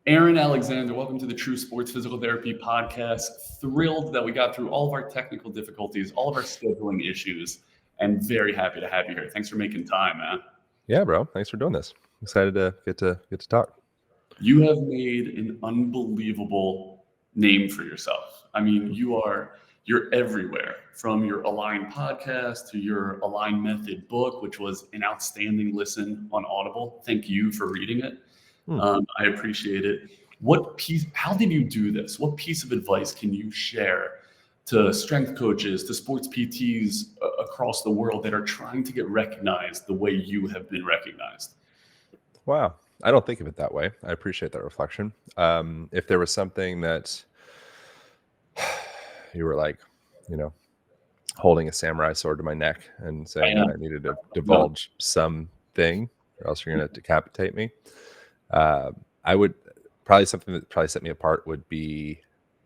Aaron Alexander, welcome to the True Sports Physical Therapy Podcast. Thrilled that we got through all of our technical difficulties, all of our scheduling issues, and very happy to have you here. Thanks for making time, man. Yeah, bro. Thanks for doing this. Excited to get to talk. You have made an unbelievable name for yourself. I mean, you're everywhere, from your Align podcast to your Align Method book, which was an outstanding listen on Audible. Thank you for reading it. I appreciate it. How did you do this? What piece of advice can you share to strength coaches, to sports PTs across the world that are trying to get recognized the way you have been recognized? Wow. I don't think of it that way. I appreciate that reflection. If there was something that you were like, you know, holding a samurai sword to my neck and saying that I needed to divulge something, or else you're going to decapitate me, I would probably, something that probably set me apart would be,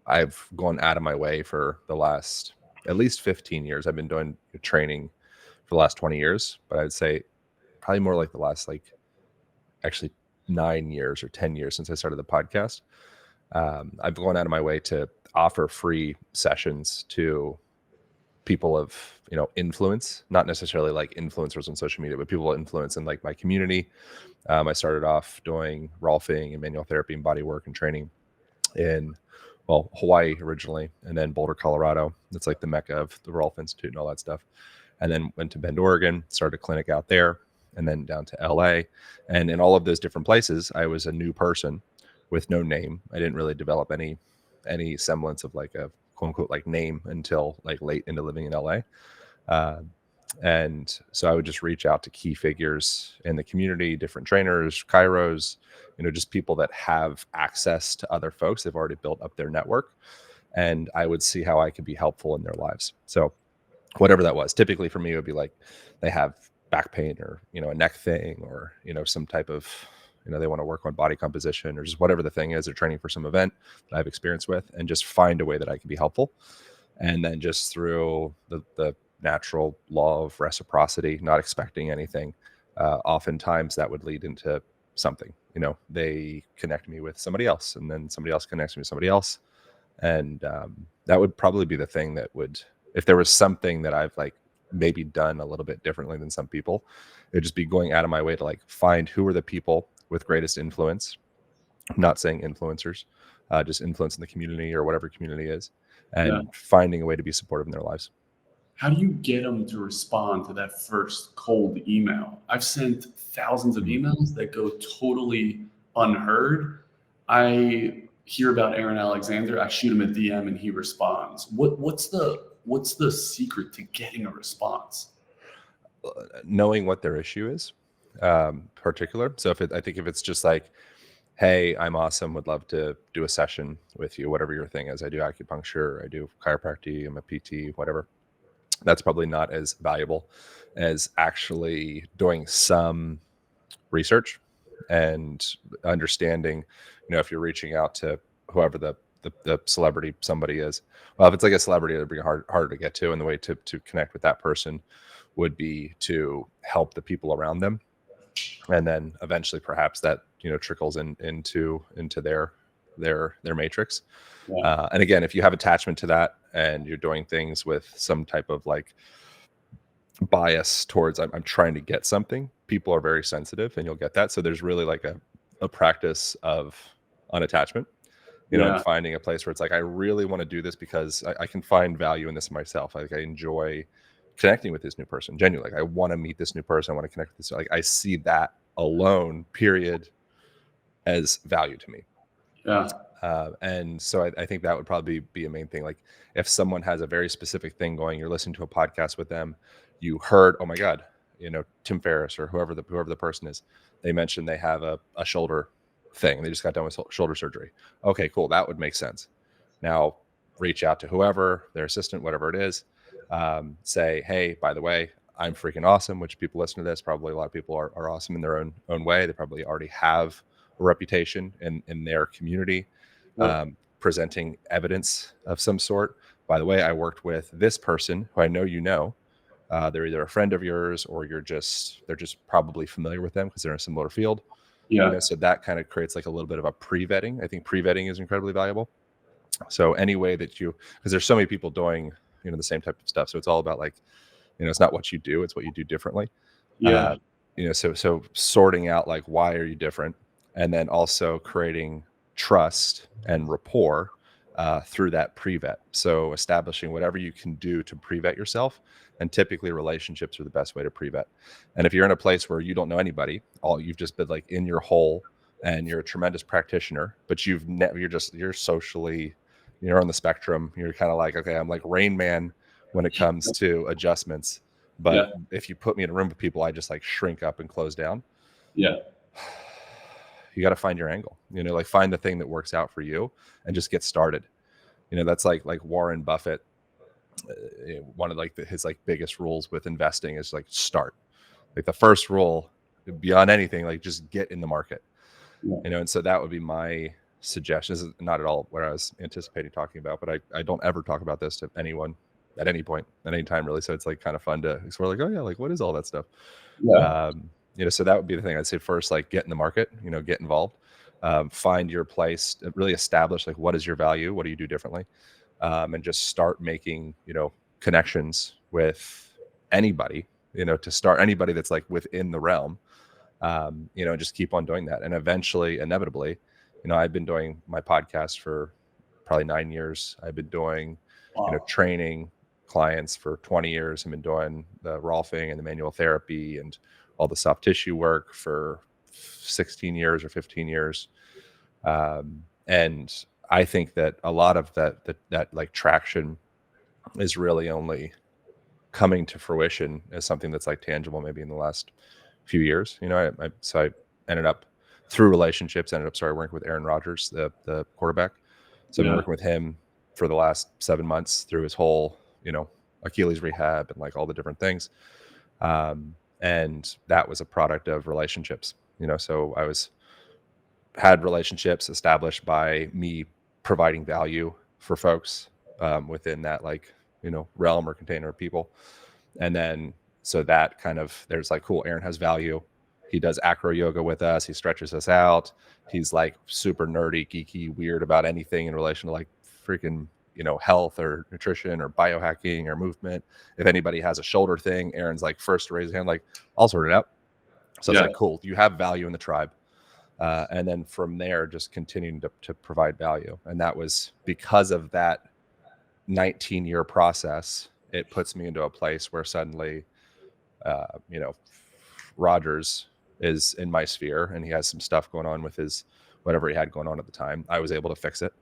I've gone out of my way for the last at least 15 years. I've been doing training for the last 20 years, but I'd say probably more like the last actually 9 years or 10 years since I started the podcast. I've gone out of my way to offer free sessions to people of influence, not necessarily like influencers on social media, but people of influence in like my community. I started off doing Rolfing and manual therapy and body work and training in Hawaii originally, and then Boulder, Colorado. That's like the mecca of the Rolf Institute and all that stuff. And then went to Bend, Oregon, started a clinic out there, and then down to LA. And in all of those different places, I was a new person with no name. I didn't really develop any semblance of like a quote unquote like name until like late into living in LA. And so I would just reach out to key figures in the community, different trainers, chiros, just people that have access to other folks. They've already built up their network, and I would see how I could be helpful in their lives. So whatever that was, typically for me, it would be like they have back pain or, a neck thing, or, some type of, they want to work on body composition, or just whatever the thing is, they're training for some event that I have experience with, and just find a way that I can be helpful. And then just through the natural law of reciprocity, not expecting anything, oftentimes that would lead into something. They connect me with somebody else, and then somebody else connects me with somebody else. And that would probably be the thing that would, if there was something that I've like maybe done a little bit differently than some people, it would just be going out of my way to like find who are the people with greatest influence. I'm not saying influencers, just influence in the community or whatever community is, and finding a way to be supportive in their lives. How do you get them to respond to that first cold email? I've sent thousands of emails that go totally unheard. I hear about Aaron Alexander, I shoot him a DM and he responds. What's the secret to getting a response? Knowing what their issue is, particular. So I think if it's just like, hey, I'm awesome, would love to do a session with you, whatever your thing is. I do acupuncture, I do chiropractic, I'm a PT, whatever. That's probably not as valuable as actually doing some research and understanding, if you're reaching out to whoever the celebrity somebody is. Well, if it's like a celebrity, it'd be harder to get to. And the way to connect with that person would be to help the people around them. And then eventually perhaps that, trickles into their matrix. Yeah. And again, if you have attachment to that and you're doing things with some type of like bias towards I'm trying to get something, people are very sensitive, and you'll get that. So there's really like a practice of unattachment, and finding a place where it's like, I really want to do this because I can find value in this myself. Like I enjoy connecting with this new person, genuinely. Like I want to meet this new person. I want to connect with this. Like I see that alone, period, as value to me. Yeah. And so I think that would probably be a main thing. Like if someone has a very specific thing going, you're listening to a podcast with them, you heard, oh my God, Tim Ferriss or whoever the person is, they mentioned they have a shoulder thing. They just got done with shoulder surgery. Okay, cool. That would make sense. Now reach out to whoever, their assistant, whatever it is, say, hey, by the way, I'm freaking awesome, which people listen to this. Probably a lot of people are awesome in their own way. They probably already have a reputation in their community, presenting evidence of some sort. By the way, I worked with this person who I know they're either a friend of yours or they're just probably familiar with them because they're in a similar field. Yeah. So that kind of creates like a little bit of a pre-vetting. I think pre-vetting is incredibly valuable. So any way that because there's so many people doing, the same type of stuff. So it's all about like, it's not what you do, it's what you do differently. Yeah. So sorting out like, why are you different? And then also creating trust and rapport through that pre-vet. So establishing whatever you can do to pre-vet yourself. And typically relationships are the best way to pre-vet. And if you're in a place where you don't know anybody, you've just been like in your hole and you're a tremendous practitioner, but you're socially, you're on the spectrum. You're kind of like, okay, I'm like Rain Man when it comes to adjustments. But Yeah. if you put me in a room with people, I just like shrink up and close down. Yeah. You got to find your angle, like find the thing that works out for you and just get started. That's like Warren Buffett. One of like his like biggest rules with investing is like start. Like the first rule beyond anything, like just get in the market. Yeah. And so that would be my suggestion. This is not at all what I was anticipating talking about, but I don't ever talk about this to anyone at any point, at any time really. So it's like kind of fun to explore like, oh yeah, like what is all that stuff? Yeah. So that would be the thing I'd say first, like get in the market, get involved, find your place, really establish like, what is your value? What do you do differently? And just start making, connections with anybody, to start anybody that's like within the realm, and just keep on doing that. And eventually, inevitably, I've been doing my podcast for probably 9 years. I've been doing, Wow. training clients for 20 years. I've been doing the Rolfing and the manual therapy and all the soft tissue work for 16 years or 15 years. And I think that a lot of that like traction is really only coming to fruition as something that's like tangible, maybe in the last few years. So I ended up through relationships, started working with Aaron Rodgers, the quarterback. So I've been working with him for the last 7 months through his whole, Achilles rehab and like all the different things. And that was a product of relationships, so had relationships established by me providing value for folks within that like, realm or container of people. And then, so that kind of, there's like, cool, Aaron has value. He does acro yoga with us. He stretches us out. He's like super nerdy, geeky, weird about anything in relation to like freaking, health or nutrition or biohacking or movement. If anybody has a shoulder thing, Aaron's like first to raise his hand, like I'll sort it out. So it's like, cool, you have value in the tribe. And then from there, just continuing to provide value. And that was because of that 19-year process. It puts me into a place where suddenly, Rogers is in my sphere and he has some stuff going on with his, whatever he had going on at the time. I was able to fix it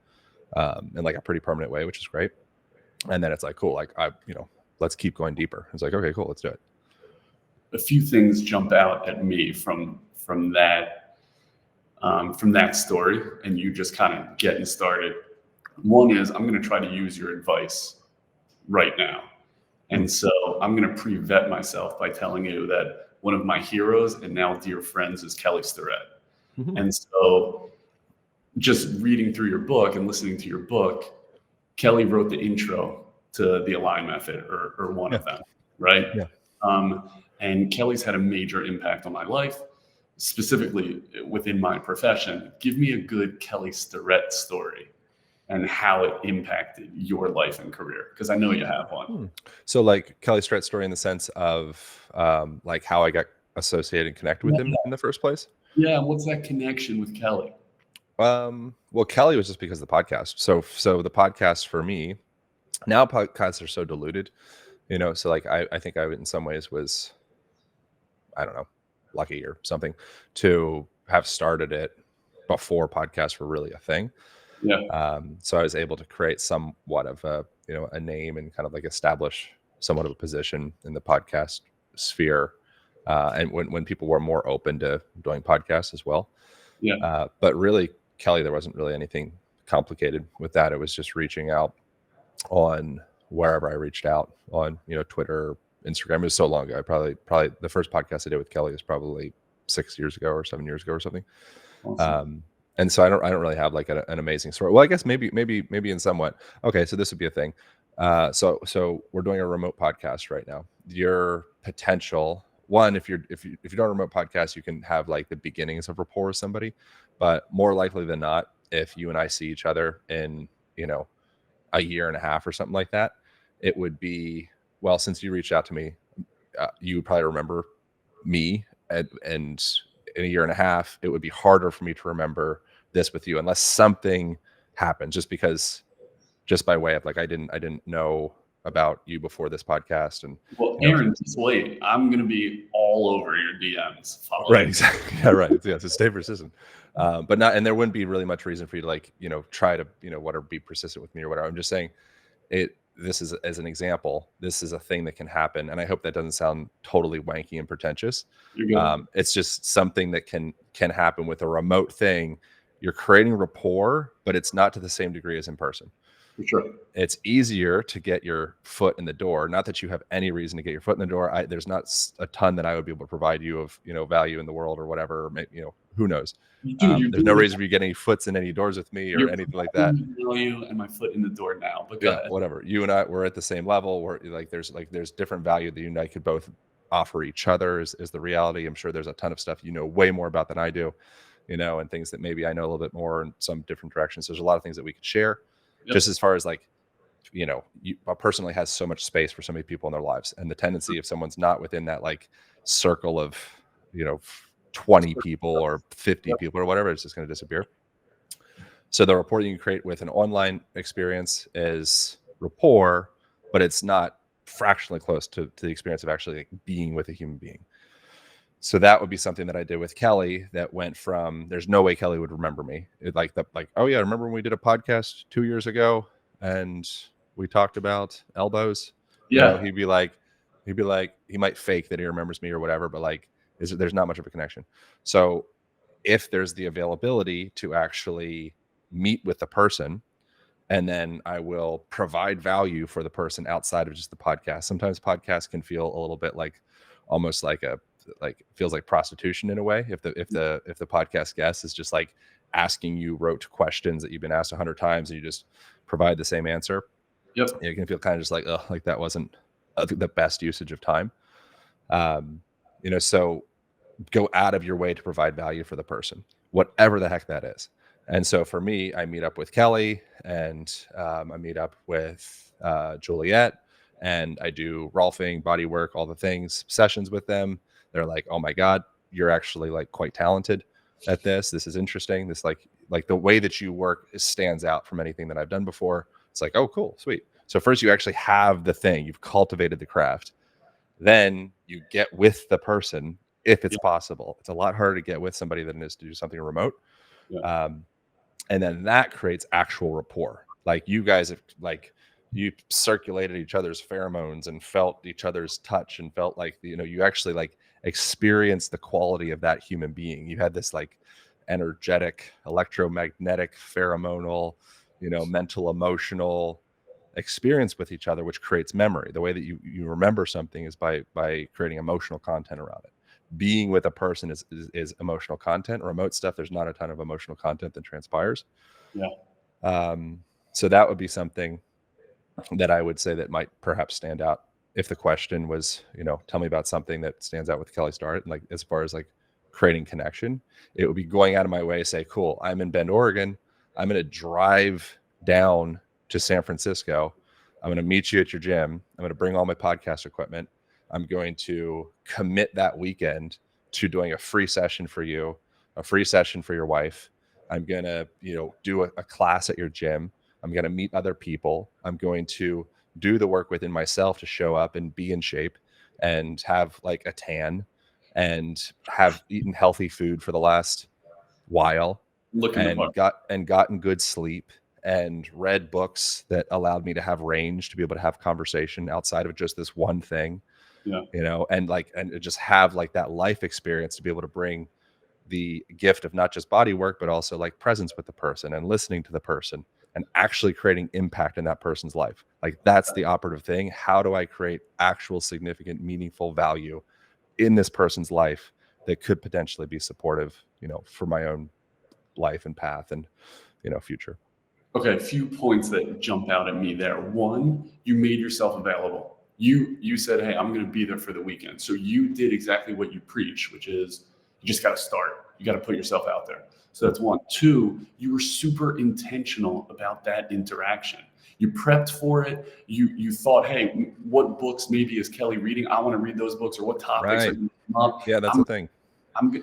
in like a pretty permanent way, which is great. And then it's like, cool, like let's keep going deeper. It's like, okay, cool, let's do it. A few things jump out at me from that story and you just kind of getting started. One is I'm going to try to use your advice right now. And so I'm going to pre-vet myself by telling you that one of my heroes and now dear friends is Kelly Starrett. Mm-hmm. And so just reading through your book and listening to your book, Kelly wrote the intro to the Align Method or one of them, right? Yeah. And Kelly's had a major impact on my life, specifically within my profession. Give me a good Kelly Starrett story and how it impacted your life and career, because I know you have one. So like Kelly Starrett story in the sense of like how I got associated and connected with him in the first place? Yeah, what's that connection with Kelly? Well, Kelly was just because of the podcast. So the podcast for me, now podcasts are so diluted, so like I think I in some ways was, I don't know, lucky or something to have started it before podcasts were really a thing. Yeah. So I was able to create somewhat of a name and kind of like establish somewhat of a position in the podcast sphere. And when people were more open to doing podcasts as well. Yeah. But really, Kelly, there wasn't really anything complicated with that. It was just reaching out on wherever I reached out on, Twitter, Instagram. It was so long ago. Probably the first podcast I did with Kelly was probably 6 years ago or 7 years ago or something. Awesome. And so I don't really have like an amazing story. Well, I guess maybe in somewhat. Okay, so this would be a thing. So we're doing a remote podcast right now. Your potential one, if you don't remote podcast, you can have like the beginnings of rapport with somebody, but more likely than not, if you and I see each other in, you know, a year and a half or something like that, it would be, well, since you reached out to me, you would probably remember me, and in a year and a half, it would be harder for me to remember this with you unless something happened, just by way of like, I didn't know about you before this podcast. And Well, you know, Aaron, just wait. I'm going to be all over your DMs right, following. exactly. Yeah, right. Yeah, so stay persistent. But not, and there wouldn't be really much reason for you to like, you know, try to, you know, whatever, be persistent with me or whatever. I'm just saying this is, as an example, this is a thing that can happen. And I hope that doesn't sound totally wanky and pretentious. You're good. It's just something that can happen with a remote thing. You're creating rapport, but it's not to the same degree as in person. For sure. It's easier to get your foot in the door. Not that you have any reason to get your foot in the door. There's not a ton that I would be able to provide you of, you know, value in the world or whatever. Maybe, you know, who knows? Dude, There's no reason for you getting any foots in any doors with me or anything like that. Value and my foot in the door now. But yeah, whatever. You and I, we're at the same level. We're like, there's different value that you and I could both offer each other is the reality. I'm sure there's a ton of stuff you know way more about than I do, you know, and things that maybe I know a little bit more in some different directions. There's a lot of things that we could share. Yep. Just as far as like, you know, a person has so much space for so many people in their lives, and the tendency if someone's not within that like circle of, you know, 20 people or 50 people or whatever, it's just going to disappear. So the rapport you can create with an online experience is rapport, but it's not fractionally close to the experience of actually like being with a human being. So that would be something that I did with Kelly that went from, there's no way Kelly would remember me. Oh yeah, remember when we did a podcast 2 years ago and we talked about elbows? Yeah. You know, he'd be like, he might fake that he remembers me or whatever, but like, there's not much of a connection. So if there's the availability to actually meet with the person, and then I will provide value for the person outside of just the podcast. Sometimes podcasts can feel a little bit like almost like feels like prostitution in a way. If the podcast guest is just like asking you rote questions that you've been asked 100 times and you just provide the same answer. Yep. You can feel kind of just like, oh, like that wasn't the best usage of time. You know, so go out of your way to provide value for the person, whatever the heck that is. And so for me, I meet up with Kelly and I meet up with Juliet, and I do Rolfing, body work, all the things, sessions with them. They're like, oh my God, you're actually like quite talented at this. This is interesting. This like the way that you work stands out from anything that I've done before. It's like, oh, cool, sweet. So first you actually have the thing, you've cultivated the craft. Then you get with the person if it's possible. It's a lot harder to get with somebody than it is to do something remote. Yeah. And then that creates actual rapport. Like you guys have you circulated each other's pheromones and felt each other's touch and felt like, you know, you actually like experienced the quality of that human being. You had this like energetic, electromagnetic, pheromonal, you know, mental, emotional experience with each other, which creates memory. The way that you remember something is by creating emotional content around it. Being with a person is emotional content. Remote stuff, there's not a ton of emotional content that transpires. Yeah. So that would be something that I would say that might perhaps stand out. If the question was, you know, tell me about something that stands out with Kelly Starrett, like as far as like creating connection, it would be going out of my way to say, cool, I'm in Bend, Oregon. I'm going to drive down to San Francisco. I'm going to meet you at your gym. I'm going to bring all my podcast equipment. I'm going to commit that weekend to doing a free session for you, a free session for your wife. I'm going to, you know, do a class at your gym. I'm going to meet other people. I'm going to do the work within myself to show up and be in shape and have like a tan and have eaten healthy food for the last while and gotten good sleep and read books that allowed me to have range to be able to have conversation outside of just this one thing. Yeah. You know, and just have like that life experience to be able to bring the gift of not just body work, but also like presence with the person and listening to the person and actually creating impact in that person's life. Like that's the operative thing. How do I create actual significant, meaningful value in this person's life that could potentially be supportive, you know, for my own life and path and, you know, future. Okay, a few points that jump out at me there. One, you made yourself available. You said, hey, I'm going to be there for the weekend. So you did exactly what you preach, which is you just got to start. You got to put yourself out there. So that's one. Two, you were super intentional about that interaction. You prepped for it. You thought, hey, what books maybe is Kelly reading? I want to read those books, or what topics are Right. going to come up. Yeah, that's a thing.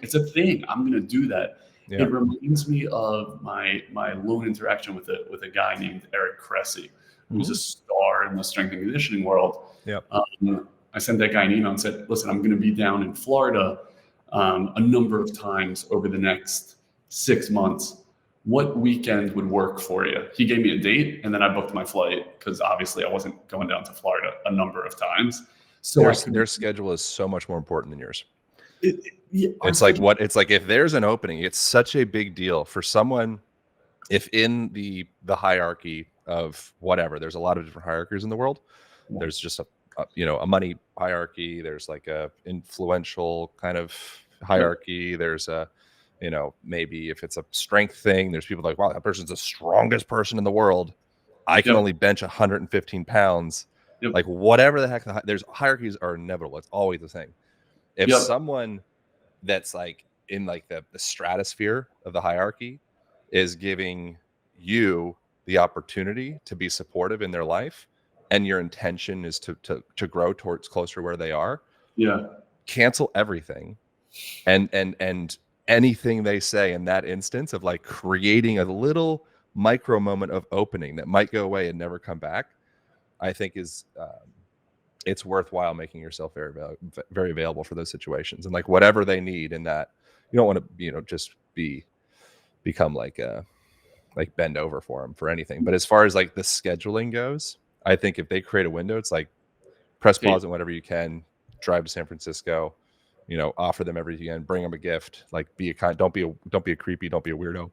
It's a thing. I'm going to do that. Yeah. It reminds me of my lone interaction with a guy named Eric Cressay, who's a star in the strength and conditioning world. Yep. I sent that guy an email and said, listen, I'm going to be down in Florida a number of times over the next 6 months. What weekend would work for you? He gave me a date, and then I booked my flight because obviously I wasn't going down to Florida a number of times. So their schedule is so much more important than yours. It's like if there's an opening, it's such a big deal for someone. If in the hierarchy of whatever, there's a lot of different hierarchies in the world. There's just a money hierarchy. There's like a influential kind of hierarchy. There's a, maybe if it's a strength thing, there's people like, wow, that person's the strongest person in the world. I can only bench 115 pounds. Like whatever the heck, there's hierarchies are inevitable. It's always the same. If someone that's like in like the stratosphere of the hierarchy is giving you the opportunity to be supportive in their life, and your intention is to grow towards closer where they are, cancel everything and anything they say in that instance of like creating a little micro moment of opening that might go away and never come back, I think is it's worthwhile making yourself very available for those situations, and like whatever they need in that. You don't want to just become like bend over for them for anything. But as far as like the scheduling goes, I think if they create a window, it's like press pause on whatever you can, drive to San Francisco, offer them everything and bring them a gift. Like don't be a creepy, don't be a weirdo.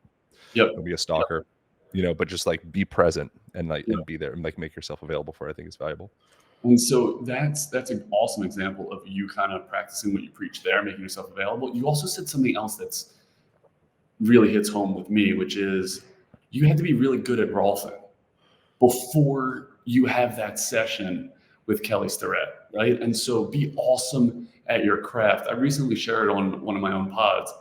Don't be a stalker. But just like be present and and be there and like make yourself available for it. I think it's valuable. And so that's an awesome example of you kind of practicing what you preach there, making yourself available. You also said something else that's really hits home with me, which is you have to be really good at Rolfing before you have that session with Kelly Starrett, right? And so be awesome at your craft. I recently shared on one of my own pods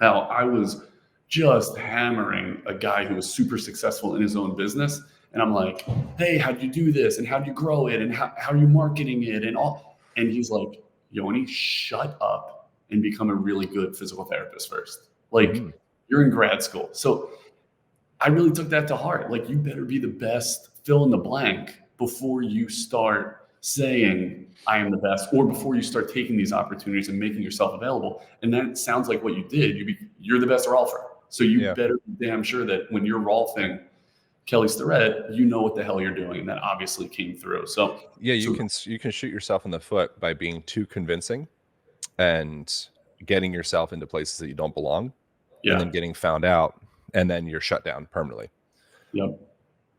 how I was just hammering a guy who was super successful in his own business. And I'm like, hey, how'd you do this? And how'd you grow it? And how are you marketing it? And all. And he's like, Yoni, shut up and become a really good physical therapist first. Like you're in grad school. So I really took that to heart. Like you better be the best fill in the blank before you start saying I am the best, or before you start taking these opportunities and making yourself available. And that sounds like what you did. You're the best Rolfer. So you better be damn sure that when you're Rolfing Kelly Starrett, you know what the hell you're doing. And that obviously came through. So you can shoot yourself in the foot by being too convincing and getting yourself into places that you don't belong and then getting found out, and then you're shut down permanently. So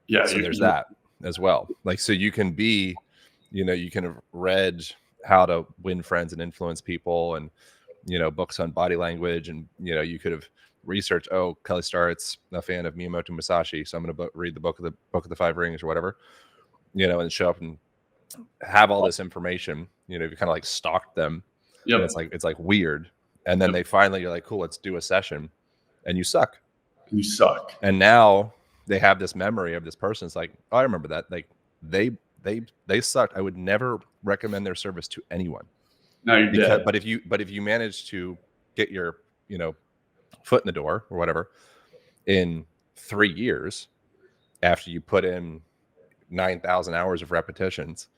there's that as well. Like, so you can be, you can have read how to win friends and influence people and, books on body language. And, you could have researched, Kelly Starrett's a fan of Miyamoto Musashi, so I'm going to read the book of the 5 Rings or whatever, and show up and have all this information, you kind of like stalked them. And it's like weird. And then they finally, you're like, cool, let's do a session. And you suck. And now they have this memory of this person. It's like, I remember that. Like they sucked. I would never recommend their service to anyone. No, you're dead. But if you manage to get your, foot in the door or whatever in 3 years, after you put in 9,000 hours of repetitions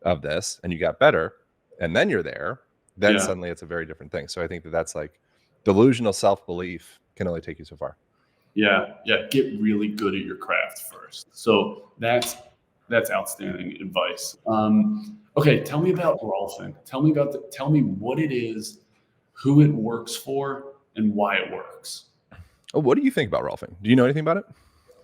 of this and you got better, and then you're there, then suddenly it's a very different thing. So I think that's like delusional self-belief can only take you so far. Get really good at your craft first. So that's outstanding advice. Okay, tell me about Rolfing. Tell me what it is, who it works for, and why it works. What do you think about Rolfing? Do you know anything about it?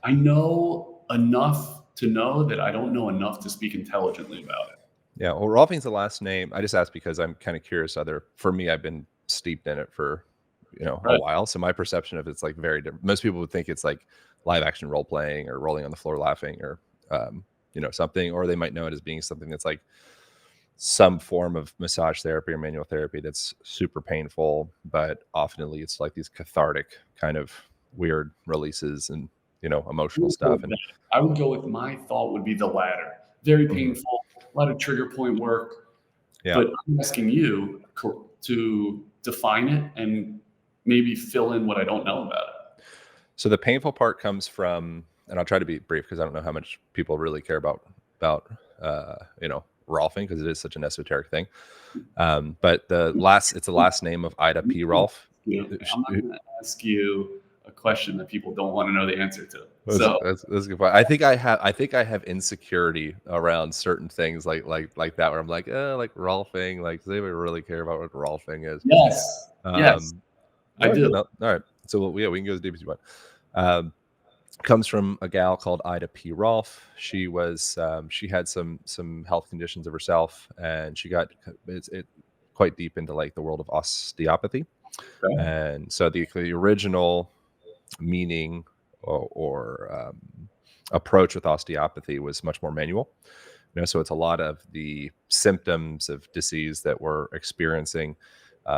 I know enough to know that I don't know enough to speak intelligently about it. Yeah, well, Rolfing's the last name. I just asked because I'm kind of curious. For me, I've been steeped in it for a while, so my perception of it's like very different. Most people would think it's like live action role playing or rolling on the floor laughing or something, or they might know it as being something that's like some form of massage therapy or manual therapy that's super painful, but often it leads to like these cathartic kind of weird releases and, emotional stuff. And I would go with my thought would be the latter. Very Mhm. painful, a lot of trigger point work. Yeah. But I'm asking you to define it and maybe fill in what I don't know about it. So the painful part comes from, and I'll try to be brief because I don't know how much people really care about Rolfing, because it is such an esoteric thing. But it's the last name of Ida P. Rolf. I'm not going to ask you a question that people don't want to know the answer to. That's a good point. I think I have insecurity around certain things like that, where I'm like, like Rolfing, like, does anybody really care about what Rolfing is? Yes, I All right, do. good. All right. So yeah, we can go as deep as you want. Comes from a gal called Ida P. Rolf. She had some health conditions of herself, and she got it quite deep into like the world of osteopathy. Okay. And so the original meaning or approach with osteopathy was much more manual. So it's a lot of the symptoms of disease that we're experiencing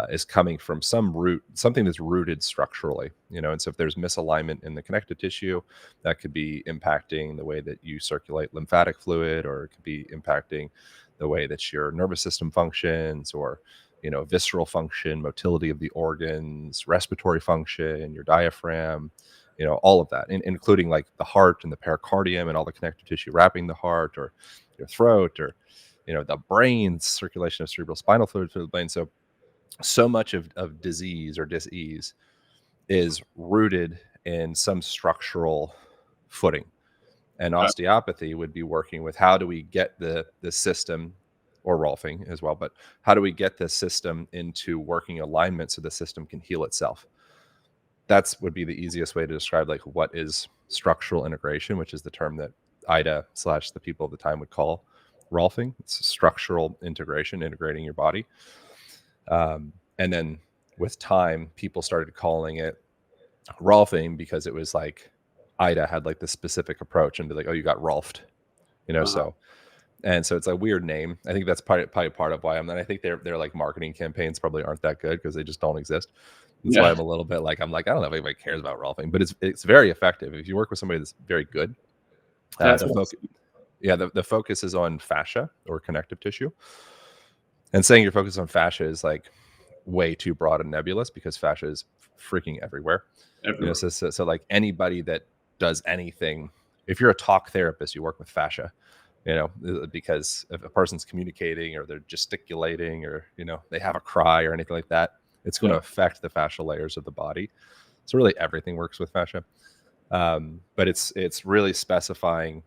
is coming from something that's rooted structurally. And so if there's misalignment in the connective tissue, that could be impacting the way that you circulate lymphatic fluid, or it could be impacting the way that your nervous system functions, or visceral function, motility of the organs, respiratory function, your diaphragm, all of that, including like the heart and the pericardium and all the connective tissue wrapping the heart, or your throat, or the brain's circulation of cerebral spinal fluid through the brain. So much of disease or dis-ease is rooted in some structural footing. And osteopathy would be working with, how do we get the system, or Rolfing as well, but how do we get the system into working alignment so the system can heal itself? That's would be the easiest way to describe like what is structural integration, which is the term that Ida / the people of the time would call Rolfing. It's structural integration, integrating your body. And then with time, people started calling it Rolfing because it was like Ida had like this specific approach and be like, oh, you got Rolfed, so. And so it's a weird name. I think that's probably part of why I'm. And I think their like marketing campaigns probably aren't that good because they just don't exist. That's why I'm a little bit like, I don't know if anybody cares about Rolfing, but it's very effective if you work with somebody that's very good. That's The focus is on fascia or connective tissue. And saying you're focused on fascia is like way too broad and nebulous, because fascia is freaking everywhere. everywhere. So like anybody that does anything, if you're a talk therapist, you work with fascia, because if a person's communicating or they're gesticulating, or they have a cry or anything like that, it's going to affect the fascial layers of the body. So really everything works with fascia. But it's really specifying,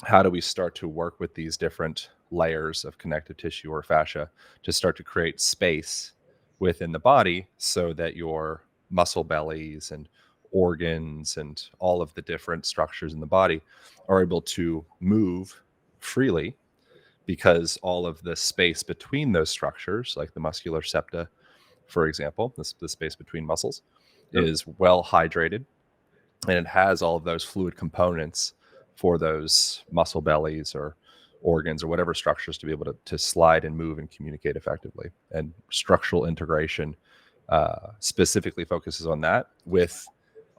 how do we start to work with these different layers of connective tissue or fascia to start to create space within the body, so that your muscle bellies and organs and all of the different structures in the body are able to move freely, because all of the space between those structures, like the muscular septa, for example, the space between muscles, is well hydrated, and it has all of those fluid components for those muscle bellies or organs or whatever structures to be able to slide and move and communicate effectively. And structural integration specifically focuses on that, with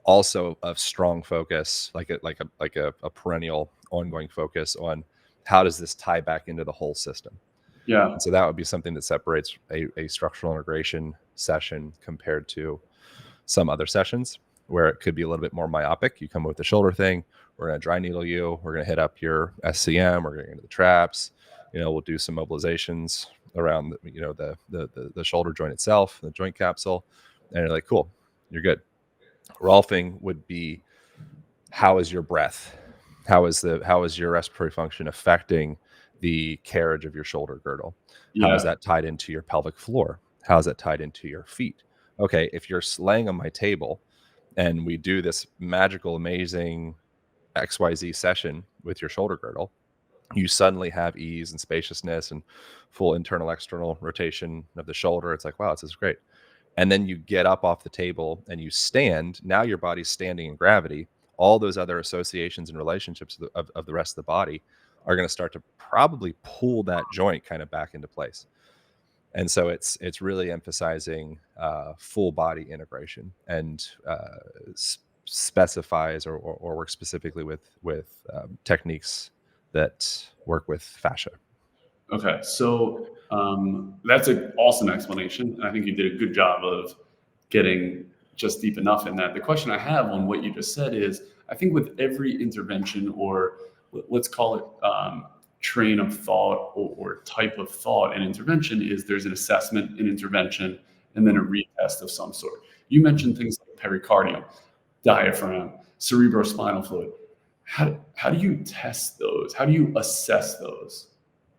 also a strong focus, like a perennial ongoing focus on, how does this tie back into the whole system. And so that would be something that separates a structural integration session compared to some other sessions, where it could be a little bit more myopic. You come with the shoulder thing, we're going to dry needle you, we're going to hit up your SCM, we're going to get into the traps, we'll do some mobilizations around the shoulder joint itself, the joint capsule, and you're like, cool, you're good. Rolfing would be, how is your breath? How is your respiratory function affecting the carriage of your shoulder girdle? How is that tied into your pelvic floor? How is that tied into your feet? Okay, if you're laying on my table and we do this magical, amazing XYZ session with your shoulder girdle, you suddenly have ease and spaciousness and full internal external rotation of the shoulder. It's like, wow, this is great. And then you get up off the table and you stand. Now your body's standing in gravity. All those other associations and relationships of the rest of the body are going to start to probably pull that joint kind of back into place. And so it's really emphasizing full body integration, and specifies or works specifically with techniques that work with fascia. Okay, so that's an awesome explanation, and I think you did a good job of getting just deep enough in that. The question I have on what you just said is, I think with every intervention, or let's call it train of thought, or type of thought and intervention, is there's an assessment, an intervention, and then a retest of some sort. You mentioned things like pericardium, diaphragm, cerebrospinal fluid. How do you test those? How do you assess those?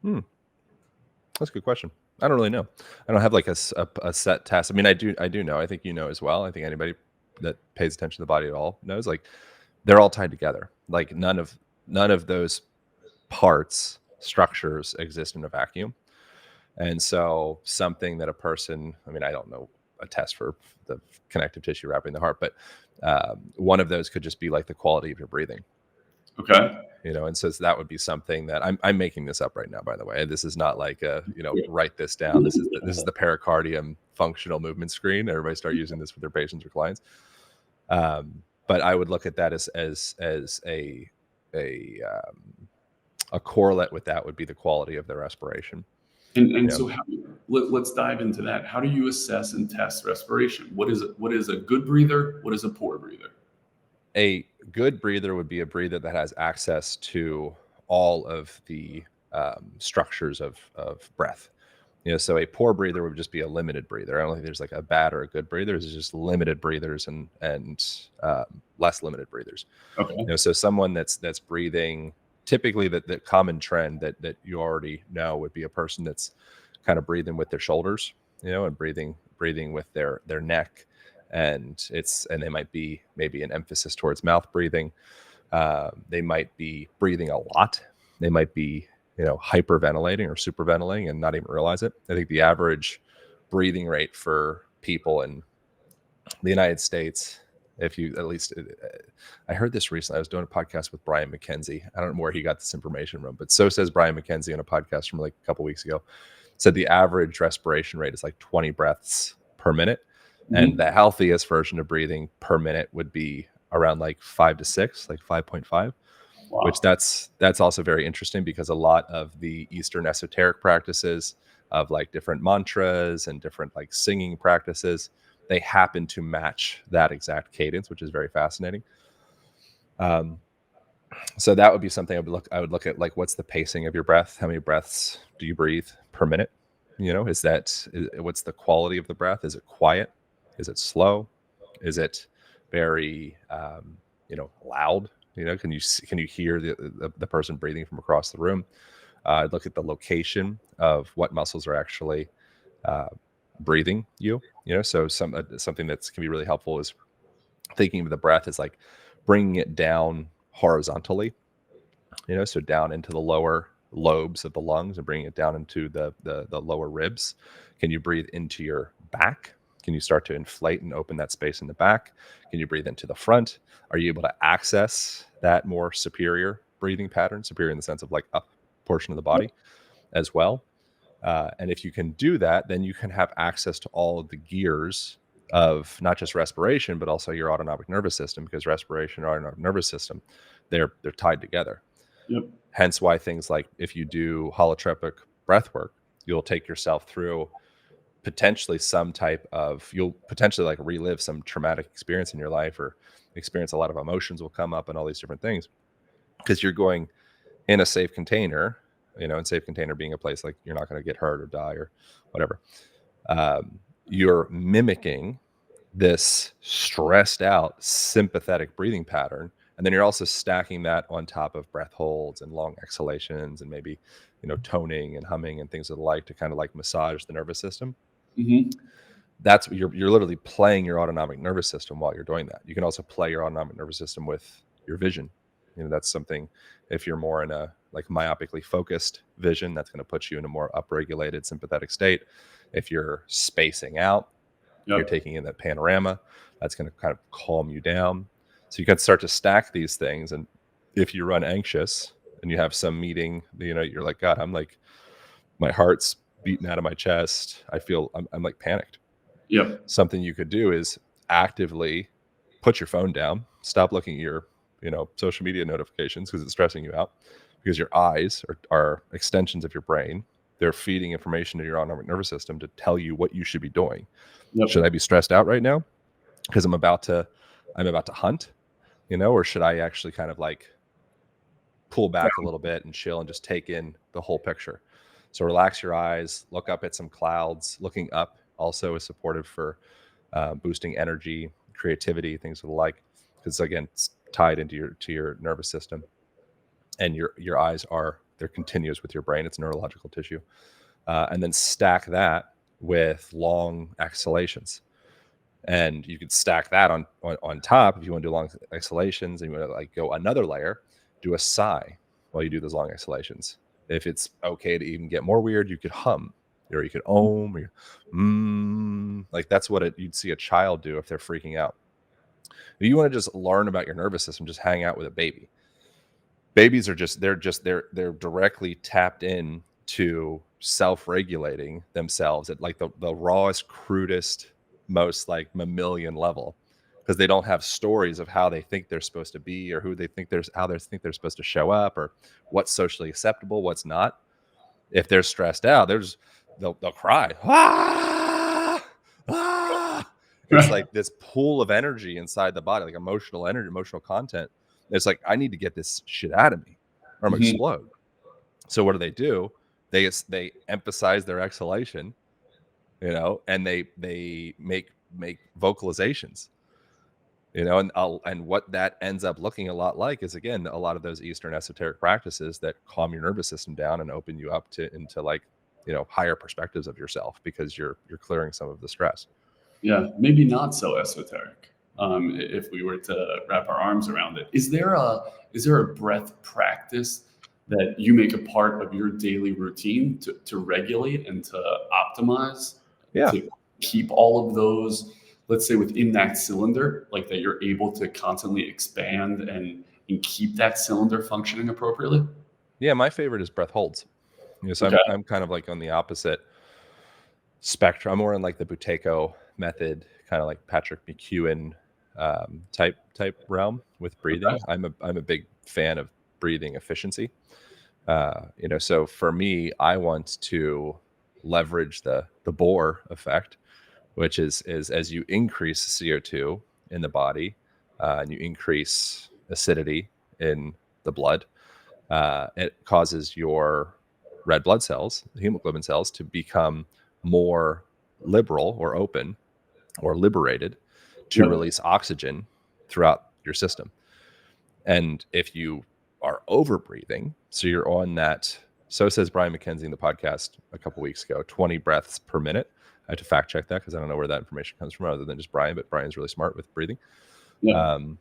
That's a good question. I don't really know. I don't have like a set test. I mean, I do know. I think you know as well. I think anybody that pays attention to the body at all knows. Like, they're all tied together. Like, none of those parts, structures exist in a vacuum. And so something that a person, I mean, I don't know a test for the connective tissue wrapping the heart, but one of those could just be like the quality of your breathing. Okay. And so that would be something that I'm making this up right now, by the way. This is not like write this down. This is the pericardium functional movement screen. Everybody start using this with their patients or clients. But I would look at that as a correlate with that would be the quality of their respiration. And so let's dive into that. How do you assess and test respiration? What is a good breather? What is a poor breather? A good breather would be a breather that has access to all of the structures of breath. So a poor breather would just be a limited breather. I don't think there's like a bad or a good breather. There's just limited breathers and less limited breathers. Okay. So someone that's breathing, typically the common trend that you already know would be a person that's kind of breathing with their shoulders, and breathing with their neck. And they might be maybe an emphasis towards mouth breathing. They might be breathing a lot. They might be, hyperventilating or superventilating and not even realize it. I think the average breathing rate for people in the United States, if you at least, I heard this recently. I was doing a podcast with Brian McKenzie. I don't know where he got this information from, but so says Brian McKenzie on a podcast from like a couple weeks ago. Said the average respiration rate is like 20 breaths per minute. And the healthiest version of breathing per minute would be around like 5 to 6, like 5.5, Wow. Which that's also very interesting, because a lot of the Eastern esoteric practices of like different mantras and different like singing practices, they happen to match that exact cadence, which is very fascinating. So that would be something I would look at, like, what's the pacing of your breath? How many breaths do you breathe per minute? What's the quality of the breath? Is it quiet? Is it slow? Is it very, loud? Can you hear the person breathing from across the room? Look at the location of what muscles are actually breathing you. So something that can be really helpful is thinking of the breath as like bringing it down horizontally. So down into the lower lobes of the lungs and bringing it down into the lower ribs. Can you breathe into your back? Can you start to inflate and open that space in the back? Can you breathe into the front? Are you able to access that more superior breathing pattern, superior in the sense of like up portion of the body as well? And if you can do that, then you can have access to all of the gears of not just respiration, but also your autonomic nervous system, because respiration and autonomic nervous system, they're tied together. Yep. Hence why things like, if you do holotropic breath work, you'll take yourself through potentially you'll potentially like relive some traumatic experience in your life, or experience a lot of emotions will come up and all these different things, because you're going in a safe container, and safe container being a place like you're not going to get hurt or die or whatever. You're mimicking this stressed out sympathetic breathing pattern. And then you're also stacking that on top of breath holds and long exhalations and maybe, toning and humming and things of the like, to kind of like massage the nervous system. Mm-hmm. That's you're literally playing your autonomic nervous system while you're doing that. You can also play your autonomic nervous system with your vision. That's something, if you're more in a like myopically focused vision, that's going to put you in a more upregulated sympathetic state. If you're spacing out, you're taking in that panorama, that's going to kind of calm you down. So you can start to stack these things. And if you run anxious and you have some meeting, you're like, God, I'm like, my heart's beating out of my chest. I feel I'm like panicked. Yep. Something you could do is actively put your phone down, stop looking at your, social media notifications because it's stressing you out, because your eyes are extensions of your brain. They're feeding information to your autonomic nervous system to tell you what you should be doing. Yep. Should I be stressed out right now because I'm about to hunt, or should I actually kind of like pull back a little bit and chill and just take in the whole picture? So relax your eyes, look up at some clouds. Looking up also is supportive for boosting energy, creativity, things of the like, because again, it's tied into your nervous system, and your eyes they're continuous with your brain. It's neurological tissue, and then stack that with long exhalations. And you could stack that on top if you want to do long exhalations and you want to like go another layer, do a sigh while you do those long exhalations. If it's okay to even get more weird, you could hum, or you could om, or like that's what you'd see a child do if they're freaking out. If you want to just learn about your nervous system, just hang out with a baby. Babies are they're directly tapped in to self-regulating themselves at like the rawest, crudest, most like mammalian level, because they don't have stories of how they think they're supposed to be, or how they think they're supposed to show up, or what's socially acceptable, what's not. If they're stressed out, they'll cry. Ah! Ah! It's like this pool of energy inside the body, like emotional energy, emotional content. It's like, I need to get this shit out of me or I'm gonna Mhm. explode. So what do? They emphasize their exhalation, and they make vocalizations, and what that ends up looking a lot like is, again, a lot of those Eastern esoteric practices that calm your nervous system down and open you up into like, higher perspectives of yourself, because you're clearing some of the stress. Yeah, maybe not so esoteric. If we were to wrap our arms around it, is there a breath practice that you make a part of your daily routine to regulate and to optimize, Yeah. to keep all of those, let's say, within that cylinder, like that you're able to constantly expand and keep that cylinder functioning appropriately? Yeah, my favorite is breath holds. So Okay. I'm kind of like on the opposite spectrum. I'm more in like the Buteyko method, kind of like Patrick McEwen type realm with Okay. breathing. I'm a big fan of breathing efficiency. So for me, I want to leverage the Bohr effect, which is as you increase CO2 in the body, and you increase acidity in the blood, it causes your red blood cells, hemoglobin cells, to become more liberal or open or liberated to Yep. release oxygen throughout your system. And if you are over breathing, so you're on that, so says Brian McKenzie in the podcast a couple weeks ago, 20 breaths per minute. I have to fact check that because I don't know where that information comes from other than just Brian, but Brian's really smart with breathing. Yep. Um,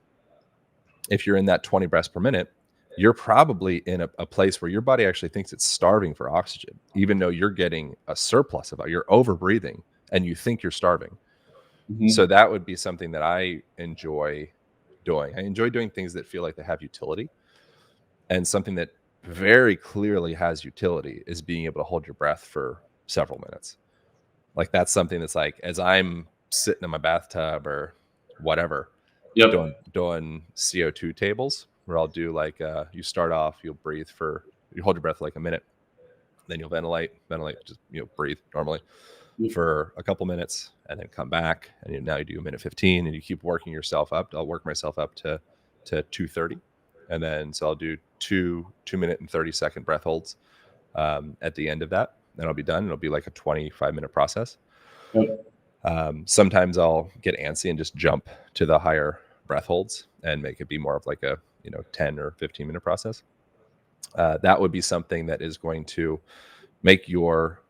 if you're in that 20 breaths per minute, you're probably in a place where your body actually thinks it's starving for oxygen, even though you're getting a surplus of it. You're over breathing and you think you're starving. So Mhm. that would be something that I enjoy doing. I enjoy doing things that feel like they have utility, and something that very clearly has utility is being able to hold your breath for several minutes. Like that's something that's like, as I'm sitting in my bathtub or whatever, Yep. doing CO2 tables, where I'll do like, you start off, you hold your breath for like a minute, then you'll ventilate, just breathe normally Yep. for a couple minutes, and then come back, and now you do a minute 15, and you keep working yourself up. I'll work myself up to 2:30, and then so I'll do 2 minute and 30-second breath holds at the end of that. Then I'll be done. It'll be like a 25-minute process. Yep. Sometimes I'll get antsy and just jump to the higher breath holds and make it be more of like a 10 or 15-minute process. That would be something that is going to make your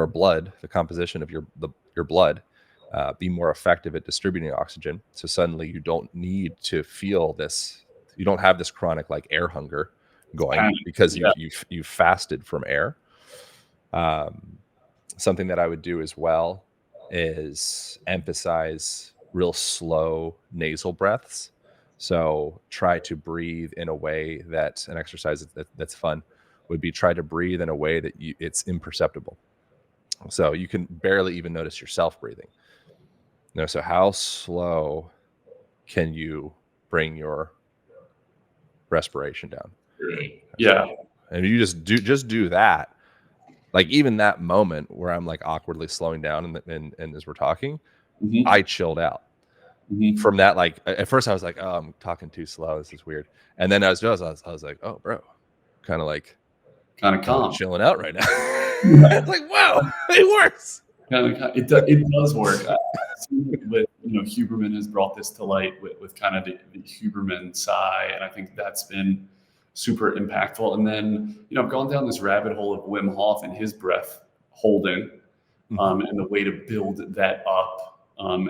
blood, the composition of your blood, be more effective at distributing oxygen. So suddenly you don't need to feel this. You don't have this chronic like air hunger going Panic. because Yeah. you've fasted from air. Something that I would do as well is emphasize real slow nasal breaths So try to breathe in a way that an exercise that's fun would be try to breathe in a way that it's imperceptible. So you can barely even notice yourself breathing. So how slow can you bring your respiration down? Right. Yeah. And you just do that. Like even that moment where I'm like awkwardly slowing down and as we're talking, I Hmm. chilled out Hmm. from that. Like at first I was like, oh, I'm talking too slow. This is weird. And then I was like, oh, bro, kind of like Kind of really calm. chilling out right now. Yeah. It's like, wow, it works. It does work. I've seen it with, Huberman has brought this to light with kind of the Huberman sigh, and I think that's been super impactful. And then, I've gone down this rabbit hole of Wim Hof and his breath holding, Mhm. and the way to build that up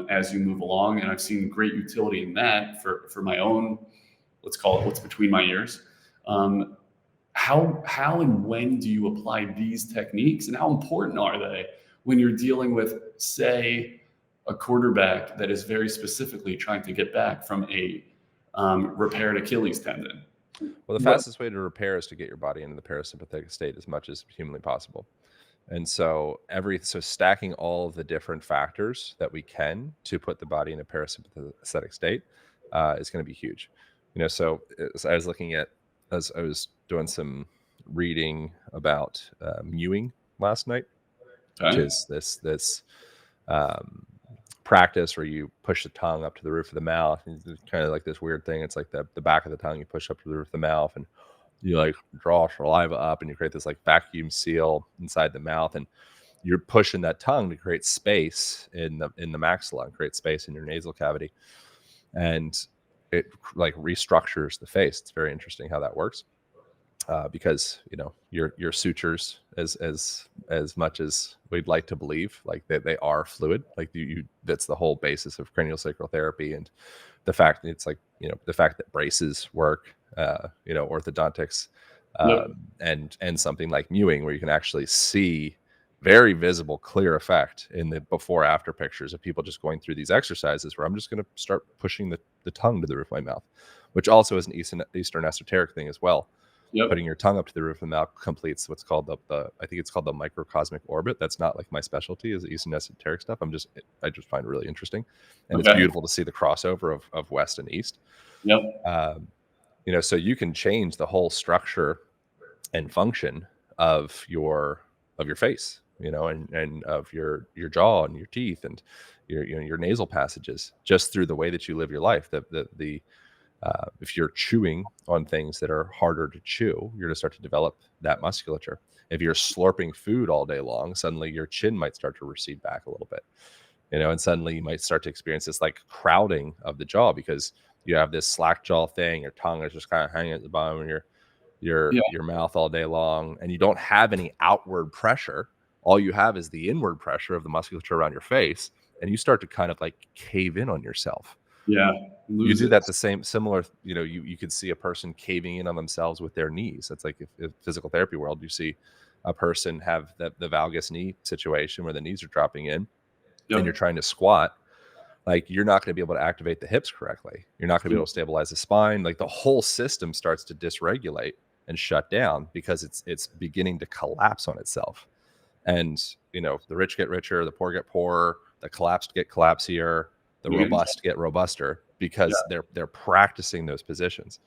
as you move along. And I've seen great utility in that for my own, let's call it what's between my ears. Um, how and when do you apply these techniques, and how important are they when you're dealing with, say, a quarterback that is very specifically trying to get back from a repaired Achilles tendon? Well, the What? fastest way to repair is to get your body into the parasympathetic state as much as humanly possible. And so stacking all of the different factors that we can to put the body in a parasympathetic state is going to be huge. So as I was looking at, as I was doing some reading about mewing last night, which Okay. is this um, practice where you push the tongue up to the roof of the mouth. And it's kind of like this weird thing. It's like the back of the tongue you push up to the roof of the mouth, and you like draw saliva up, and you create this like vacuum seal inside the mouth, and you're pushing that tongue to create space in the maxilla and create space in your nasal cavity, and it like restructures the face. It's very interesting how that works. Because your sutures, as much as we'd like to believe, like they are fluid. Like that's the whole basis of craniosacral therapy, and the fact it's like the fact that braces work, orthodontics, Yep. and something like mewing, where you can actually see very visible, clear effect in the before after pictures of people just going through these exercises where I'm just going to start pushing the tongue to the roof of my mouth, which also is an Eastern esoteric thing as well. Putting Yep. your tongue up to the roof of the mouth completes what's called the I think it's called the microcosmic orbit. That's not like my specialty is Eastern esoteric stuff. I just find it really interesting, and it's Okay. beautiful to see the crossover of West and East. Yep. Um, so you can change the whole structure and function of your face, and of your jaw and your teeth and your nasal passages just through the way that you live your life. The if you're chewing on things that are harder to chew, you're going to start to develop that musculature. If you're slurping food all day long, suddenly your chin might start to recede back a little bit, and suddenly you might start to experience this like crowding of the jaw because you have this slack jaw thing. Your tongue is just kind of hanging at the bottom of Yeah. your mouth all day long, and you don't have any outward pressure. All you have is the inward pressure of the musculature around your face, and you start to kind of like cave in on yourself. Yeah. You Lose do it. that the similar, you could see a person caving in on themselves with their knees. That's like if physical therapy world, you see a person have the valgus knee situation where the knees are dropping in and you're Yep. trying to squat. Like you're not going to be able to activate the hips correctly. You're not going to be able to stabilize the spine. Like the whole system starts to dysregulate and shut down because it's beginning to collapse on itself. And the rich get richer, the poor get poorer, the collapsed get collapsier, the Yeah. robust get robuster Yeah. because they're practicing those positions.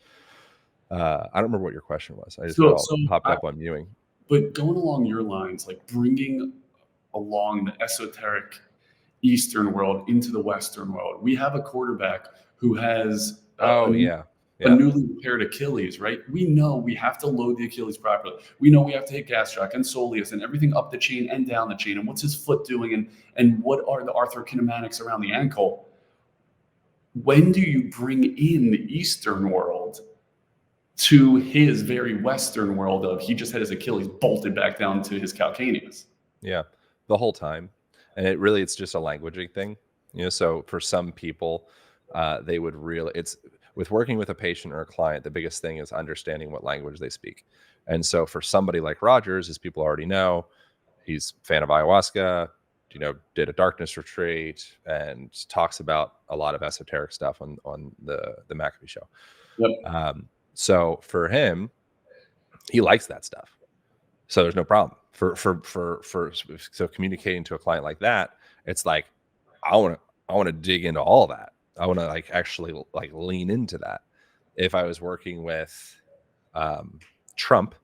I don't remember what your question was. I just got So, all so hopped I, up on mewing. but going along your lines, like bringing along the esoteric Eastern world into the Western world. We have a quarterback who has Oh yeah, a yeah, newly repaired Achilles, right? We know we have to load the Achilles properly. We know we have to hit gastroc and soleus and everything up the chain and down the chain. And what's his foot doing? And what are the arthrokinematics around the ankle? When do you bring in the Eastern world to his very Western world of he just had his Achilles bolted back down to his calcaneus? yeah. The whole time, and it's just a languaging thing. So for some people, they would really it's with working with a patient or a client. The biggest thing is understanding what language they speak. And so for somebody like Rogers, as people already know, he's a fan of ayahuasca. did a darkness retreat and talks about a lot of esoteric stuff on the McAfee show. Yep. So for him, he likes that stuff. So there's no problem so communicating to a client like that. It's like, I want to dig into all that. I want to like actually like lean into that. If I was working with Trump,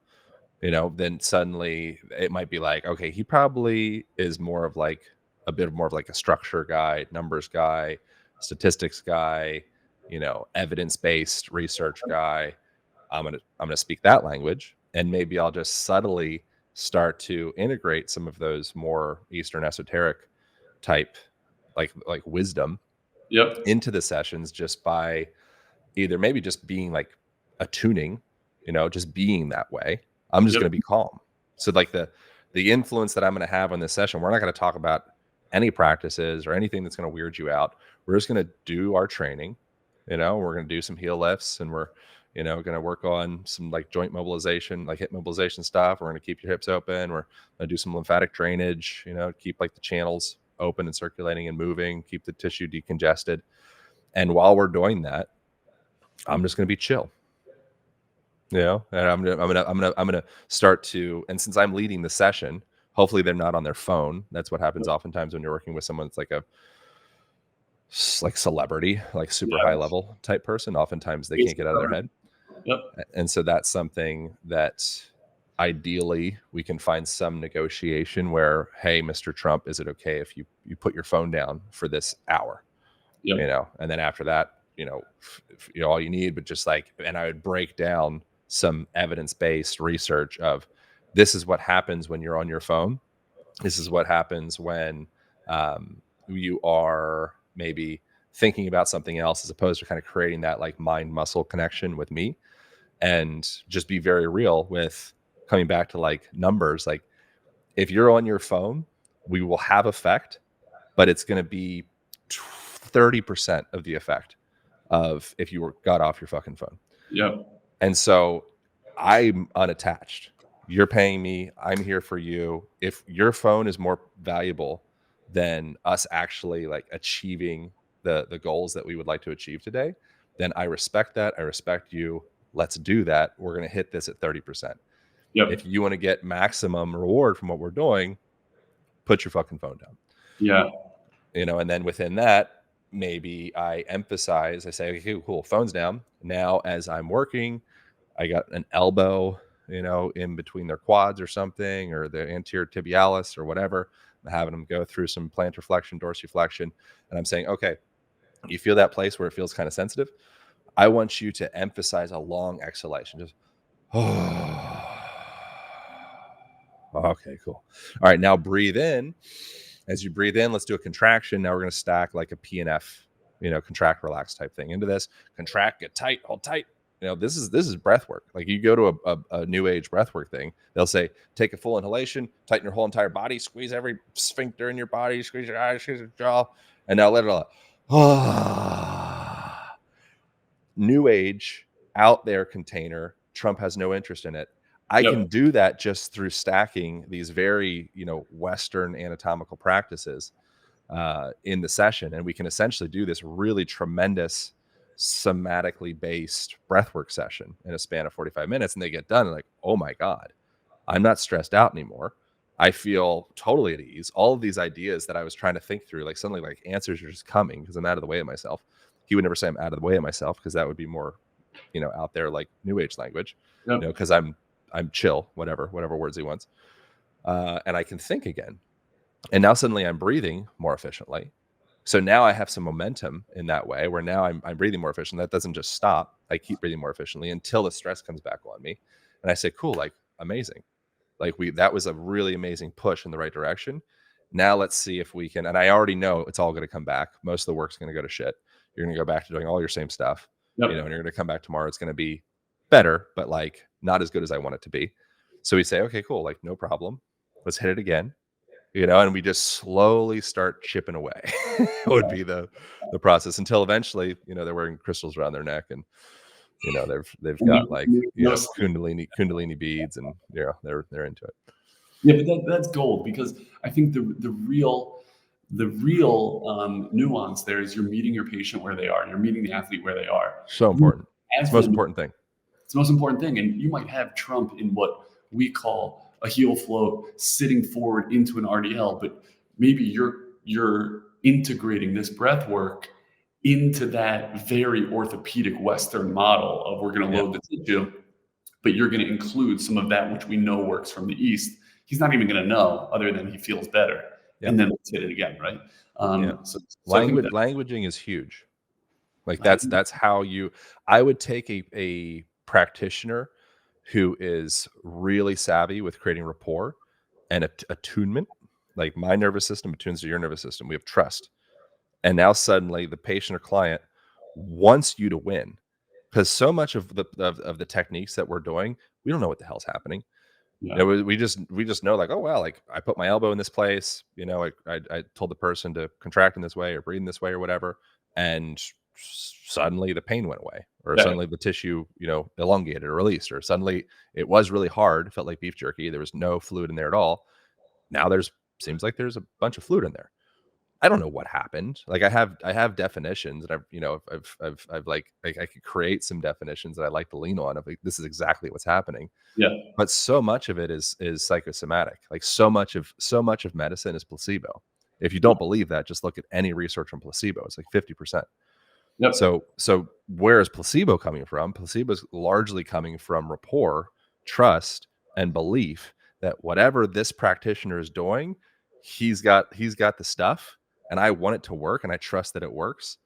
then suddenly it might be like, okay, he probably is more of like a bit more of like a structure guy, numbers guy, statistics guy, evidence-based research guy. I'm gonna speak that language, and maybe I'll just subtly start to integrate some of those more Eastern esoteric type like wisdom Yep. into the sessions, just by either maybe just being like attuning, just being that way. I'm just Yep. going to be calm. So like the influence that I'm going to have on this session, we're not going to talk about any practices or anything that's going to weird you out. We're just going to do our training. We're going to do some heel lifts, and we're going to work on some like joint mobilization, like hip mobilization stuff. We're going to keep your hips open. We're going to do some lymphatic drainage, keep like the channels open and circulating and moving, keep the tissue decongested. And while we're doing that, I'm just going to be chill, and I'm gonna start to, and since I'm leading the session, hopefully they're not on their phone. That's what happens oftentimes when you're working with someone that's like a celebrity, like super high level type person. Oftentimes they can't get out of their head. Yep. And so that's something that ideally we can find some negotiation where, hey, Mr. Trump, is it okay if you put your phone down for this hour? Yep. And then after that, all you need, but just like, and I would break down some evidence-based research of, this is what happens when you're on your phone. This is what happens when you are maybe thinking about something else, as opposed to kind of creating that like mind muscle connection with me, and just be very real with coming back to like numbers. Like if you're on your phone, we will have effect, but it's going to be 30% of the effect of if you got off your fucking phone. Yep. And so I'm unattached. You're paying me. I'm here for you. If your phone is more valuable than us actually like achieving the goals that we would like to achieve today, then I respect that. I respect you. Let's do that. We're going to hit this at 30%. Yep. If you want to get maximum reward from what we're doing, put your fucking phone down. Yeah. And then within that, maybe I emphasize, I say, okay, cool, phone's down. Now, as I'm working, I got an elbow, in between their quads or something, or the anterior tibialis or whatever. I'm having them go through some plantar flexion, dorsiflexion. And I'm saying, okay, you feel that place where it feels kind of sensitive? I want you to emphasize a long exhalation. Just, okay, cool. All right, now breathe in. As you breathe in, let's do a contraction. Now we're going to stack like a PNF, contract, relax type thing into this. Contract, get tight, hold tight. This is breath work. Like you go to a new age breath work thing, they'll say, take a full inhalation, tighten your whole entire body, squeeze every sphincter in your body, squeeze your eyes, squeeze your jaw, and now let it all out. New age out there container. Trump has no interest in it. I can do that just through stacking these very, Western anatomical practices in the session. And we can essentially do this really tremendous somatically based breathwork session in a span of 45 minutes. And they get done and like, oh my God, I'm not stressed out anymore. I feel totally at ease. All of these ideas that I was trying to think through, like suddenly like answers are just coming because I'm out of the way of myself. He would never say I'm out of the way of myself, because that would be more, out there like new age language, because I'm chill, whatever words he wants. And I can think again. And now suddenly I'm breathing more efficiently. So now I have some momentum in that way, where now I'm breathing more efficient. That doesn't just stop. I keep breathing more efficiently until the stress comes back on me. And I say, cool, like amazing. Like that was a really amazing push in the right direction. Now let's see if we can, and I already know it's all going to come back. Most of the work's going to go to shit. You're going to go back to doing all your same stuff, and you're going to come back tomorrow. It's going to be better, but like not as good as I want it to be. So we say, okay, cool. Like no problem. Let's hit it again. And we just slowly start chipping away. Would be the process, until eventually, they're wearing crystals around their neck, and they've got like kundalini beads, and they're into it. Yeah, but that's gold, because I think the real nuance there is you're meeting your patient where they are. You're meeting the athlete where they are. So important. It's As the most them, important thing. it's the most important thing. And you might have Trump in what we call a heel float, sitting forward into an RDL, but maybe you're integrating this breath work into that very orthopedic Western model of we're going to Yeah. load the tissue, but you're going to include some of that which we know works from the East. He's not even going to know, other than he feels better. Yeah. And then let's hit it again, right? Yeah. So I think Languaging is huge. Like that, that's how I would take a practitioner who is really savvy with creating rapport and attunement. Like my nervous system attunes to your nervous system. We have trust. And now suddenly the patient or client wants you to win, because so much of the techniques that we're doing, we don't know what the hell's happening. yeah, You know, we just know, like, oh well, like I put my elbow in this place, you know, I told the person to contract in this way or breathe in this way or whatever, and suddenly the pain went away, or yeah, suddenly the tissue, you know, elongated or released, or suddenly it was really hard, felt like beef jerky, there was no fluid in there at all. Now seems like there's a bunch of fluid in there. I don't know what happened. Like I have definitions, and I've like I could create some definitions that I like to lean on of like, this is exactly what's happening. yeah, But so much of it is psychosomatic. Like so much of medicine is placebo. If you don't believe that, just look at any research on placebo. It's like 50%. yep, So where is placebo coming from? Placebo is largely coming from rapport, trust, and belief that whatever this practitioner is doing, he's got the stuff, and I want it to work, and I trust that it works.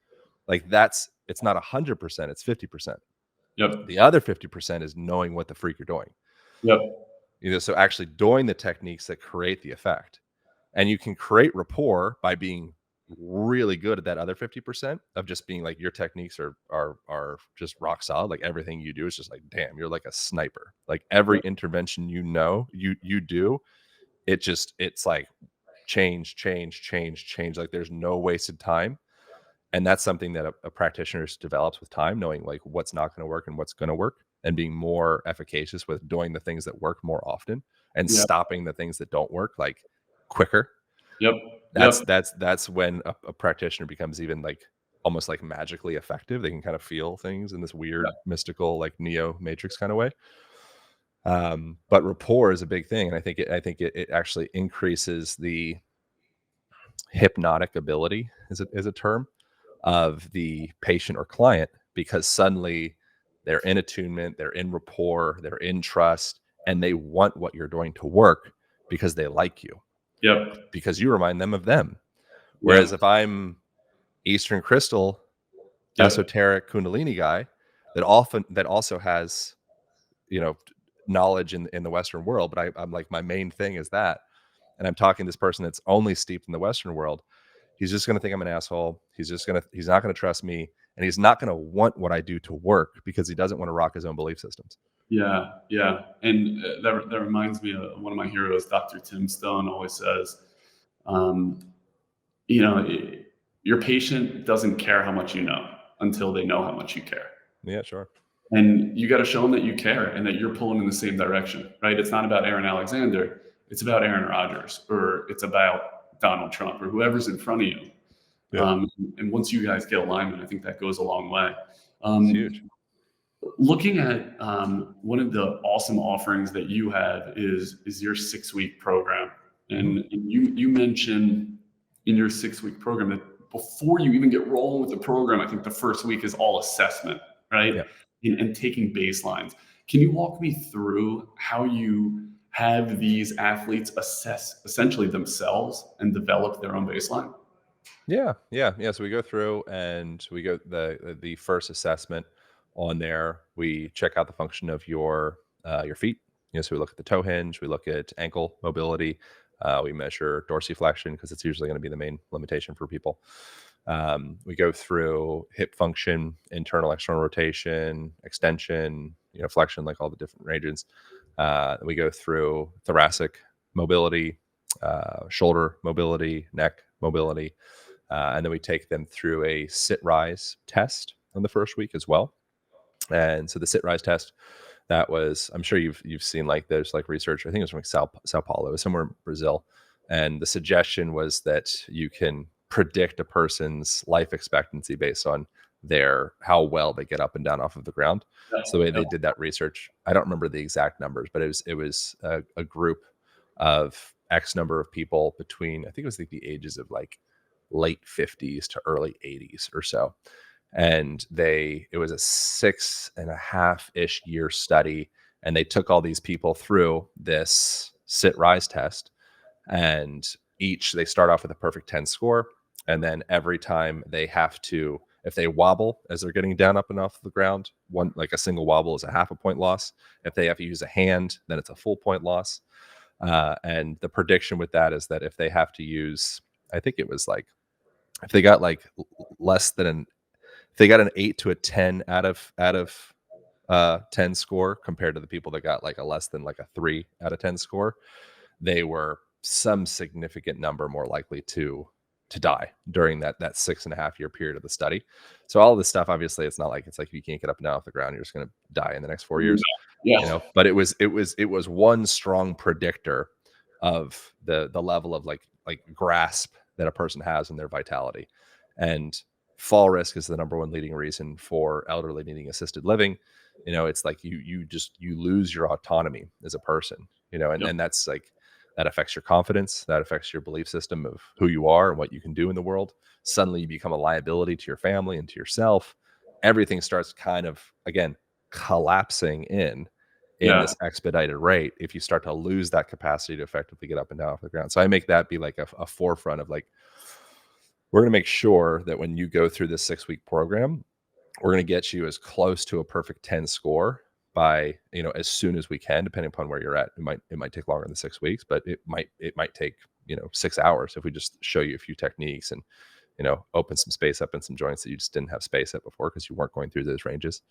Like it's not 100%, it's 50%. yep, The other 50% is knowing what the freak you're doing. yep, You know, so actually doing the techniques that create the effect. And you can create rapport by being really good at that other 50% of just being like your techniques are just rock solid. Like everything you do is just like, damn, you're like a sniper. Like every yep, intervention, you know, you do, it's like change. Like there's no wasted time. And that's something that a practitioner develops with time, knowing like what's not going to work and what's going to work, and being more efficacious with doing the things that work more often and yeah, stopping the things that don't work like quicker. yep, yep, That's when a practitioner becomes even like almost like magically effective. They can kind of feel things in this yeah, weird mystical like neo matrix kind of way. But rapport is a big thing, and I think it actually increases the hypnotic ability, is a term, of the patient or client, because suddenly they're in attunement, they're in rapport, they're in trust, and they want what you're doing to work because they like you, yep, because you remind them of them. yeah, Whereas if I'm Eastern Crystal, yep, esoteric Kundalini guy that also has, you know, knowledge in the Western world, but I'm like, my main thing is that, and I'm talking to this person that's only steeped in the Western world, he's just going to think I'm an asshole. He's not going to trust me, and he's not going to want what I do to work because he doesn't want to rock his own belief systems. yeah, yeah. And that reminds me of one of my heroes, Dr. Tim Stone, always says, um, you know, your patient doesn't care how much you know until they know how much you care. Yeah, sure. And you got to show them that you care and that you're pulling in the same direction, right? It's not about Aaron Alexander. It's about Aaron Rodgers, or it's about Donald Trump, or whoever's in front of you. Yeah, And once you guys get alignment, I think that goes a long way. it's Um, huge. Looking at one of the awesome offerings that you have is your 6-week program, Hmm. and you mentioned in your 6-week program that before you even get rolling with the program, I think the first week is all assessment, right? Yeah. And taking baselines. Can you walk me through how you have these athletes assess essentially themselves and develop their own baseline? Yeah. So we go through and we go the first assessment on there. We check out the function of your feet. You know, so we look at the toe hinge, we look at ankle mobility, we measure dorsiflexion because it's usually going to be the main limitation for people. We go through hip function, internal, external rotation, extension, you know, flexion, like all the different ranges. We go through thoracic mobility, shoulder mobility, neck mobility. And then we take them through a sit rise test on the first week as well. And so the sit rise test, that was, I'm sure you've seen like there's like research, I think it was from like Sao Paulo, somewhere in Brazil, and the suggestion was that you can predict a person's life expectancy based on their how well they get up and down off of the ground. Yeah, So the way yeah, they did that research, I don't remember the exact numbers, but it was a group of X number of people between, I think it was like the ages of like late 50s to early 80s or so. And it was a 6.5-ish year study. And they took all these people through this sit rise test. And they start off with a perfect 10 score. And then every time they have to, if they wobble as they're getting down up and off the ground, one, like a single wobble is a half a point loss. If they have to use a hand, then it's a full point loss. And the prediction with that is that if they have to use, I think it was like, if they got like less than if they got an 8 to a 10 out of 10 score compared to the people that got like a less than like a 3 out of 10 score, they were some significant number more likely to die during that 6.5 year period of the study. So all of this stuff, obviously, it's not like it's like if you can't get up and down off the ground, you're just going to die in the next 4 years, yeah, but it was one strong predictor of the level of like grasp that a person has in their vitality. And fall risk is the number one leading reason for elderly needing assisted living. It's like you lose your autonomy as a person, and yep, then that's like that affects your confidence, that affects your belief system of who you are and what you can do in the world. Suddenly you become a liability to your family and to yourself. Everything starts kind of, again, collapsing in yeah, this expedited rate if you start to lose that capacity to effectively get up and down off the ground. So I make that be like a forefront of like, we're going to make sure that when you go through this 6-week program, we're going to get you as close to a perfect 10 score by, as soon as we can, depending upon where you're at. It might take longer than 6 weeks, but it might take 6 hours if we just show you a few techniques and open some space up in some joints that you just didn't have space at before because you weren't going through those ranges.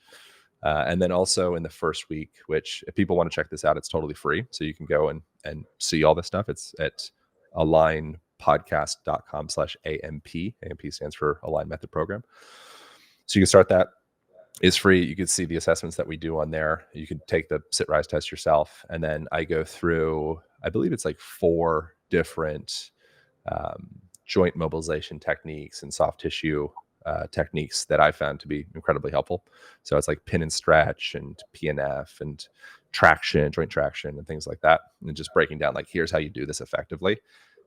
And then also in the first week, which if people want to check this out, it's totally free. So you can go and see all this stuff. It's at alignpodcast.com/AMP. AMP stands for Align Method Program. So you can start that. It's free. You can see the assessments that we do on there. You can take the sit rise test yourself. And then I go through, I believe it's like 4 different joint mobilization techniques and soft tissue techniques that I found to be incredibly helpful. So it's like pin and stretch and PNF and traction, joint traction, and things like that. And just breaking down like, here's how you do this effectively.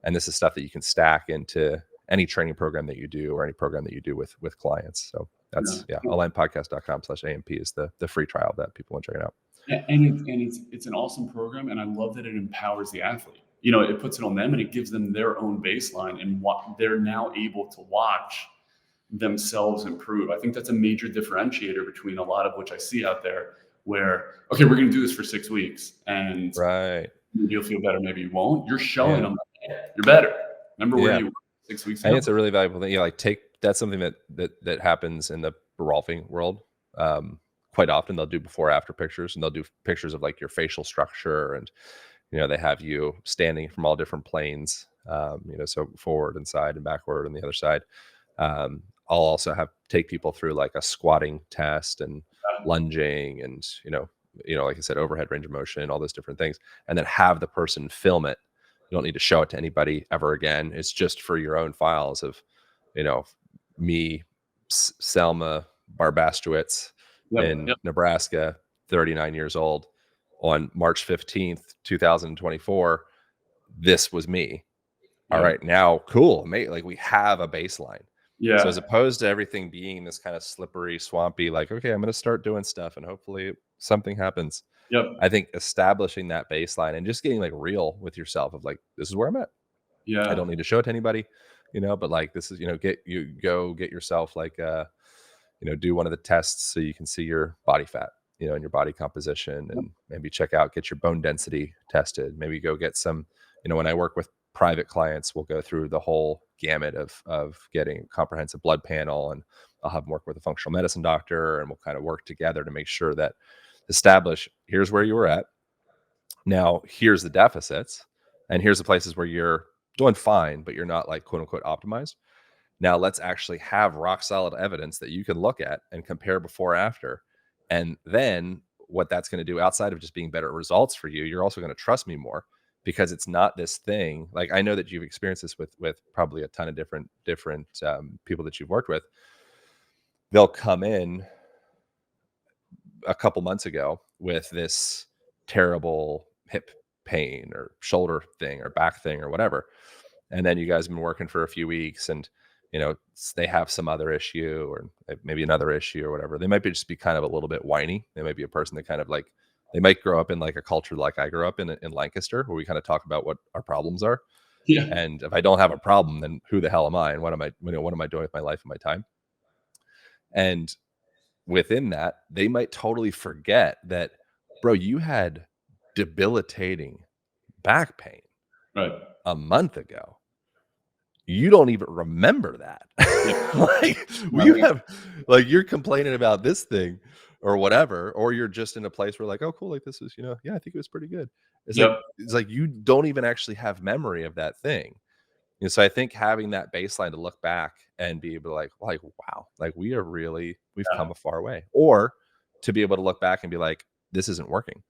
And this is stuff that you can stack into any training program that you do or any program that you do with clients. So that's yeah. alignpodcast.com/AMP is the free trial that people want to check it out. Yeah, and it's an awesome program, and I love that it empowers the athlete. It puts it on them, and it gives them their own baseline, and what they're now able to watch themselves improve. I think that's a major differentiator between a lot of which I see out there, where okay, we're going to do this for 6 weeks, and Right. maybe you'll feel better, maybe you won't. You're showing Yeah. them you're better. Remember where Yeah. you were 6 weeks And ago? it's a really valuable thing. Like that's something that happens in the Rolfing world. Quite often they'll do before after pictures, and they'll do pictures of like your facial structure, and they have you standing from all different planes, so forward and side and backward and the other side. I'll also take people through like a squatting test and lunging and like I said, overhead range of motion, all those different things, and then have the person film it. You don't need to show it to anybody ever again. It's just for your own files of, me, Selma Barbastowitz Yep, in yep, Nebraska, 39 years old, on March 15th, 2024. This was me. All yep. right, now, cool, mate. Like we have a baseline. So as Yeah, opposed to everything being this kind of slippery, swampy, like, okay, I'm going to start doing stuff and hopefully something happens. yep, I think establishing that baseline and just getting like real with yourself of like, this is where I'm at. I yeah, don't need to show it to anybody, but like this is, get yourself like do one of the tests so you can see your body fat, and your body composition, yep, and maybe get your bone density tested. Maybe go get some, when I work with private clients, we'll go through the whole gamut of getting a comprehensive blood panel, and I'll have them work with a functional medicine doctor, and we'll kind of work together to make sure that here's where you were at. Now, here's the deficits, and here's the places where you're doing fine, but you're not like quote unquote optimized. Now, let's actually have rock solid evidence that you can look at and compare before after. And then what that's going to do outside of just being better results for you, you're also going to trust me more, because it's not this thing. Like, I know that you've experienced this with probably a ton of different people that you've worked with. They'll come in a couple months ago with this terrible hip pain or shoulder thing or back thing or whatever, and then you guys have been working for a few weeks, and they have some other issue, or maybe another issue or whatever. They might just be kind of a little bit whiny. They might be a person that kind of like, they might grow up in like a culture like I grew up in Lancaster, where we kind of talk about what our problems are. Yeah. And if I don't have a problem, then who the hell am I? And what am I doing with my life and my time? And within that, they might totally forget that, bro, you had debilitating back pain Right. a month ago. You don't even remember that. Yeah. Like, we have, like, you're complaining about this thing or whatever, or you're just in a place where like, oh, cool, like this is, yeah, I think it was pretty good. Yep. It's like you don't even actually have memory of that thing. So I think having that baseline to look back and be able to like, wow, like we've Yeah. come a far way, or to be able to look back and be like, this isn't working.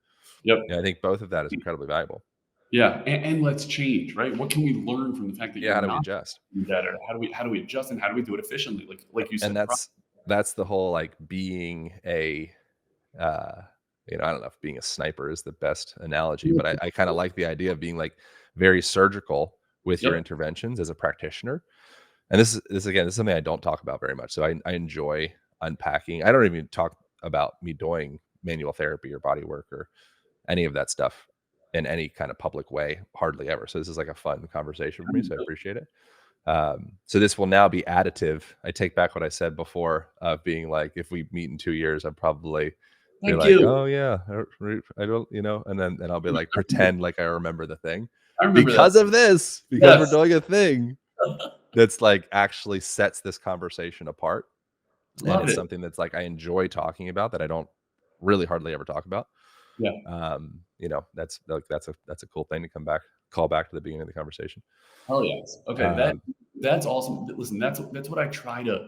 Yep. I think both of that is incredibly valuable. Yeah. And let's change, right? What can we learn from the fact that Yeah, you're how do we not adjust? doing better? How do we adjust, and how do we do it efficiently? Like you And said. that's the whole, like, being a uh I don't know if being a sniper is the best analogy, but I kind of like the idea of being like very surgical with your Yep. interventions as a practitioner. And this again, this is something I don't talk about very much. So I enjoy unpacking. I don't even talk about me doing manual therapy or body work or any of that stuff in any kind of public way, hardly ever. So this is like a fun conversation for me. So I appreciate it. So this will now be additive. I take back what I said before of being like, if we meet in 2 years, I'd probably be Thank like, you. oh yeah, I don't, and I'll be like, pretend like I remember the thing I remember that. because of this, because we're Yes. doing a thing that's like actually sets this conversation apart. And Love it's it. something that's like I enjoy talking about that I don't really hardly ever talk about. Yeah. That's a cool thing to call back to the beginning of the conversation. Oh yes. Okay. Um, That's awesome. Listen, that's what I try to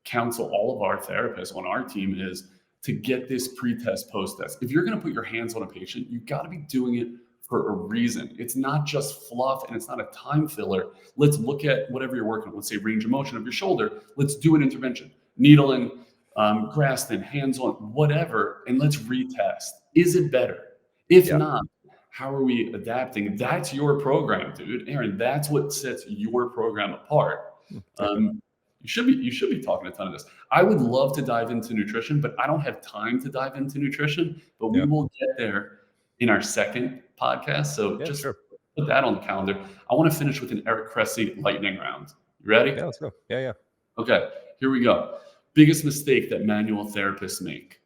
counsel all of our therapists on our team is to get this pre-test, post-test. If you're going to put your hands on a patient, you got to be doing it for a reason. It's not just fluff and it's not a time filler. Let's look at whatever you're working on. Let's say range of motion of your shoulder. Let's do an intervention, needling, Graston, hands on, whatever, and let's retest. Is it better? If yeah. not, how are we adapting? That's your program, dude. Aaron, that's what sets your program apart. Thank you. You should be talking a ton of this. I would love to dive into nutrition, but I don't have time to dive into nutrition. But we Yeah. will get there in our second podcast. So Yeah, just sure. put that on the calendar. I want to finish with an Eric Cressay lightning round. You ready? Yeah, let's go. Yeah. Okay, here we go. Biggest mistake that manual therapists make.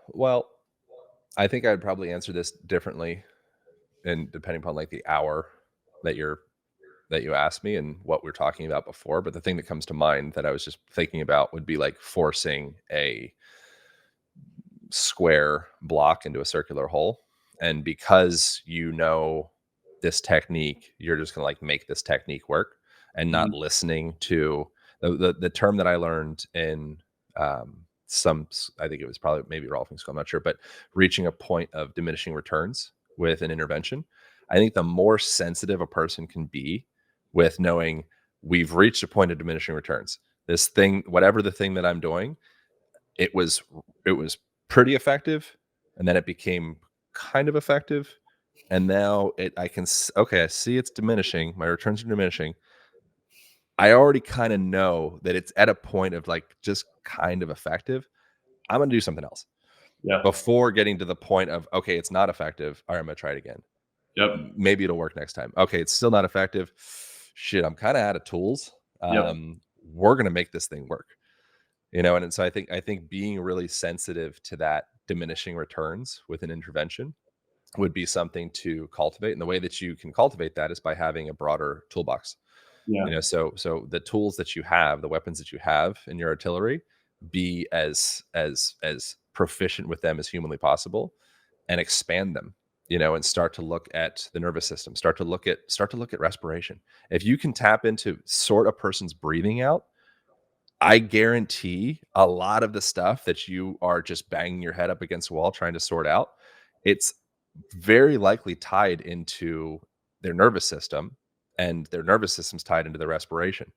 Well, I think I'd probably answer this differently, and depending upon like the hour that you asked me and what we're talking about before. But the thing that comes to mind that I was just thinking about would be like forcing a square block into a circular hole. And because this technique, you're just gonna like make this technique work and not Mhm. listening to the term that I learned in I think it was probably maybe Rolfing school, I'm not sure, but reaching a point of diminishing returns with an intervention. I think the more sensitive a person can be with knowing we've reached a point of diminishing returns. This thing, whatever the thing that I'm doing, it was pretty effective, and then it became kind of effective, and now I see it's diminishing. My returns are diminishing. I already kind of know that it's at a point of like just kind of effective. I'm gonna do something else Yeah. before getting to the point of, okay, it's not effective. All right, I'm gonna try it again. Yep. Maybe it'll work next time. Okay, it's still not effective. Shit, I'm kind of out of tools. Yep. We're gonna make this thing work. And so I think being really sensitive to that diminishing returns with an intervention would be something to cultivate. And the way that you can cultivate that is by having a broader toolbox. Yeah. So the tools that you have, the weapons that you have in your artillery, be as proficient with them as humanly possible, and expand them. And start to look at the nervous system, start to look at respiration. If you can tap into sort a person's breathing out, I guarantee a lot of the stuff that you are just banging your head up against a wall trying to sort out, it's very likely tied into their nervous system, and their nervous system's tied into their respiration,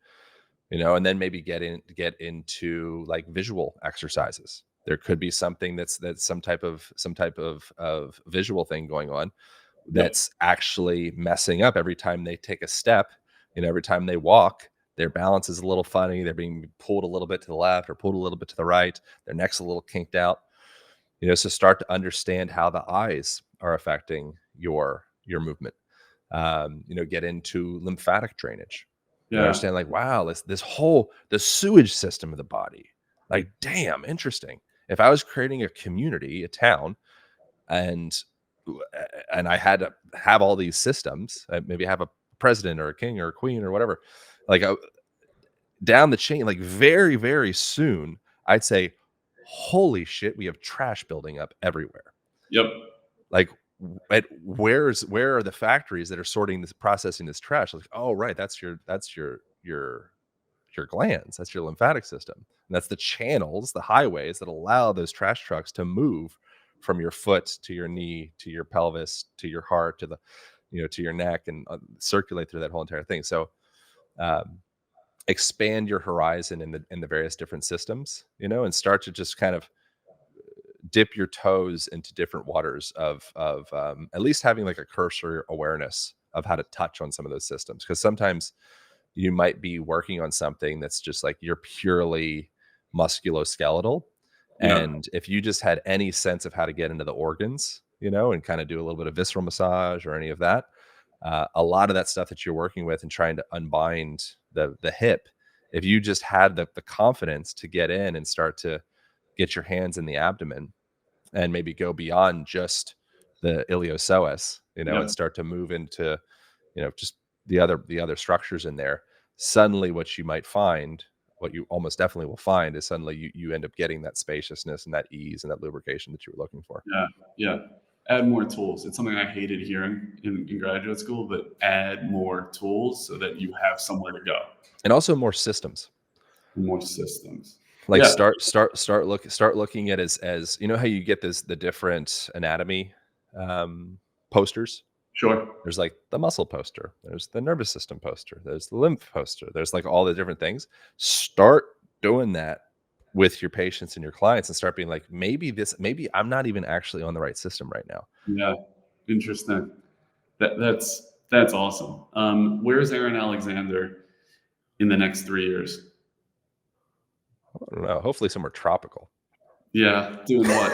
and then maybe get into like visual exercises. There could be something that's some type of visual thing going on Yep. that's actually messing up every time they take a step. Every time they walk, their balance is a little funny. They're being pulled a little bit to the left or pulled a little bit to the right. Their neck's a little kinked out. So start to understand how the eyes are affecting your movement. Get into lymphatic drainage. Yeah. Understand, like, wow, this whole the sewage system of the body. Like, damn, interesting. If I was creating a community, a town, and and I had to have all these systems, maybe have a president or a king or a queen or whatever, like down the chain, like very, very soon, I'd say, holy shit, we have trash building up everywhere. Yep. Like, where are the factories that are sorting this, processing this trash? Like, oh, right, that's your glands, that's your lymphatic system, and that's the channels, the highways that allow those trash trucks to move from your foot to your knee to your pelvis to your heart to the to your neck, and circulate through that whole entire thing. So um, expand your horizon in the various different systems, and start to just kind of dip your toes into different waters of at least having like a cursory awareness of how to touch on some of those systems, because sometimes you might be working on something that's just like you're purely musculoskeletal. Yeah. And if you just had any sense of how to get into the organs, and kind of do a little bit of visceral massage or any of that, a lot of that stuff that you're working with and trying to unbind the hip, if you just had the confidence to get in and start to get your hands in the abdomen and maybe go beyond just the iliopsoas, and Yeah. start to move into, just the other structures in there. Suddenly what you might find, what you almost definitely will find, is suddenly you end up getting that spaciousness and that ease and that lubrication that you were looking for. Yeah. Yeah. Add more tools. It's something I hated hearing in graduate school, but add more tools so that you have somewhere to go. And also more systems. More systems. Like, Yeah. start looking at, as how you get the different anatomy posters. Sure. There's like the muscle poster, there's the nervous system poster, there's the lymph poster, there's like all the different things. Start doing that with your patients and your clients, and start being like, maybe I'm not even actually on the right system right now. Yeah. Interesting. That's awesome. Where's Aaron Alexander in the next 3 years? I don't know. Hopefully somewhere tropical. Yeah. Doing what?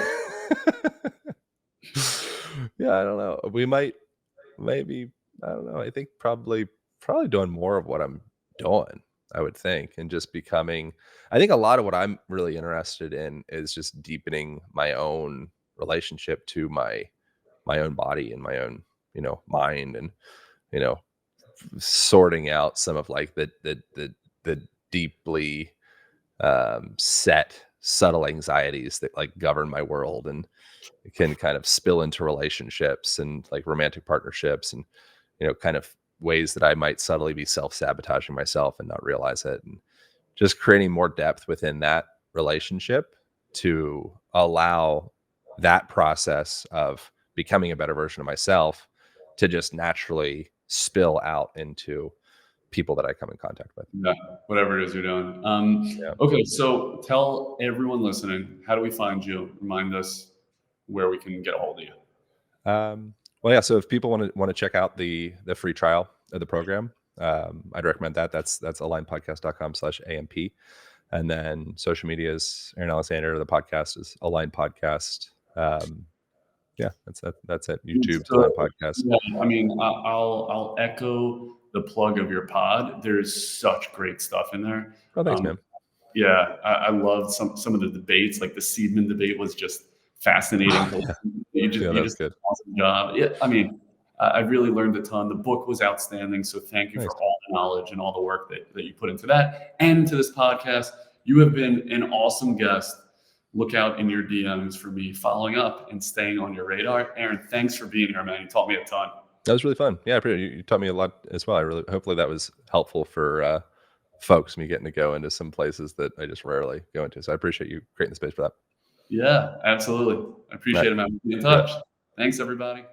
Yeah, I don't know. We might, maybe, I don't know. I think probably doing more of what I'm doing, I would think, and just becoming, I think a lot of what I'm really interested in is just deepening my own relationship to my own body and my own, mind, and, you know, sorting out some of like the deeply set subtle anxieties that like govern my world, and it can kind of spill into relationships and like romantic partnerships, and kind of ways that I might subtly be self-sabotaging myself and not realize it, and just creating more depth within that relationship to allow that process of becoming a better version of myself to just naturally spill out into people that I come in contact with. Yeah, whatever it is you're doing. Yeah. Okay, so tell everyone listening, how do we find you? Remind us where we can get a hold of you. Well, yeah. So if people want to check out the free trial of the program, I'd recommend that. That's alignpodcast.com/AMP. And then social media is Aaron Alexander. The podcast is Align Podcast. Yeah, that's it. YouTube's So, Align Podcast. yeah, I mean, I'll echo the plug of your pod. There's such great stuff in there. Oh, thanks, Um, man. yeah, I loved some of the debates. Like the Seedman debate was just fascinating to Yeah, listen. yeah, You that was just did good. an awesome job. Yeah, I mean, I really learned a ton. The book was outstanding. So thank you Nice. for all the knowledge and all the work that you put into that and into this podcast. You have been an awesome guest. Look out in your DMs for me following up and staying on your radar. Aaron, thanks for being here, man. You taught me a ton. That was really fun. Yeah, I appreciate you taught me a lot as well. I really, hopefully that was helpful for folks me getting to go into some places that I just rarely go into. So I appreciate you creating the space for that. Yeah, absolutely. I appreciate it, man. Be in touch. Thanks, everybody.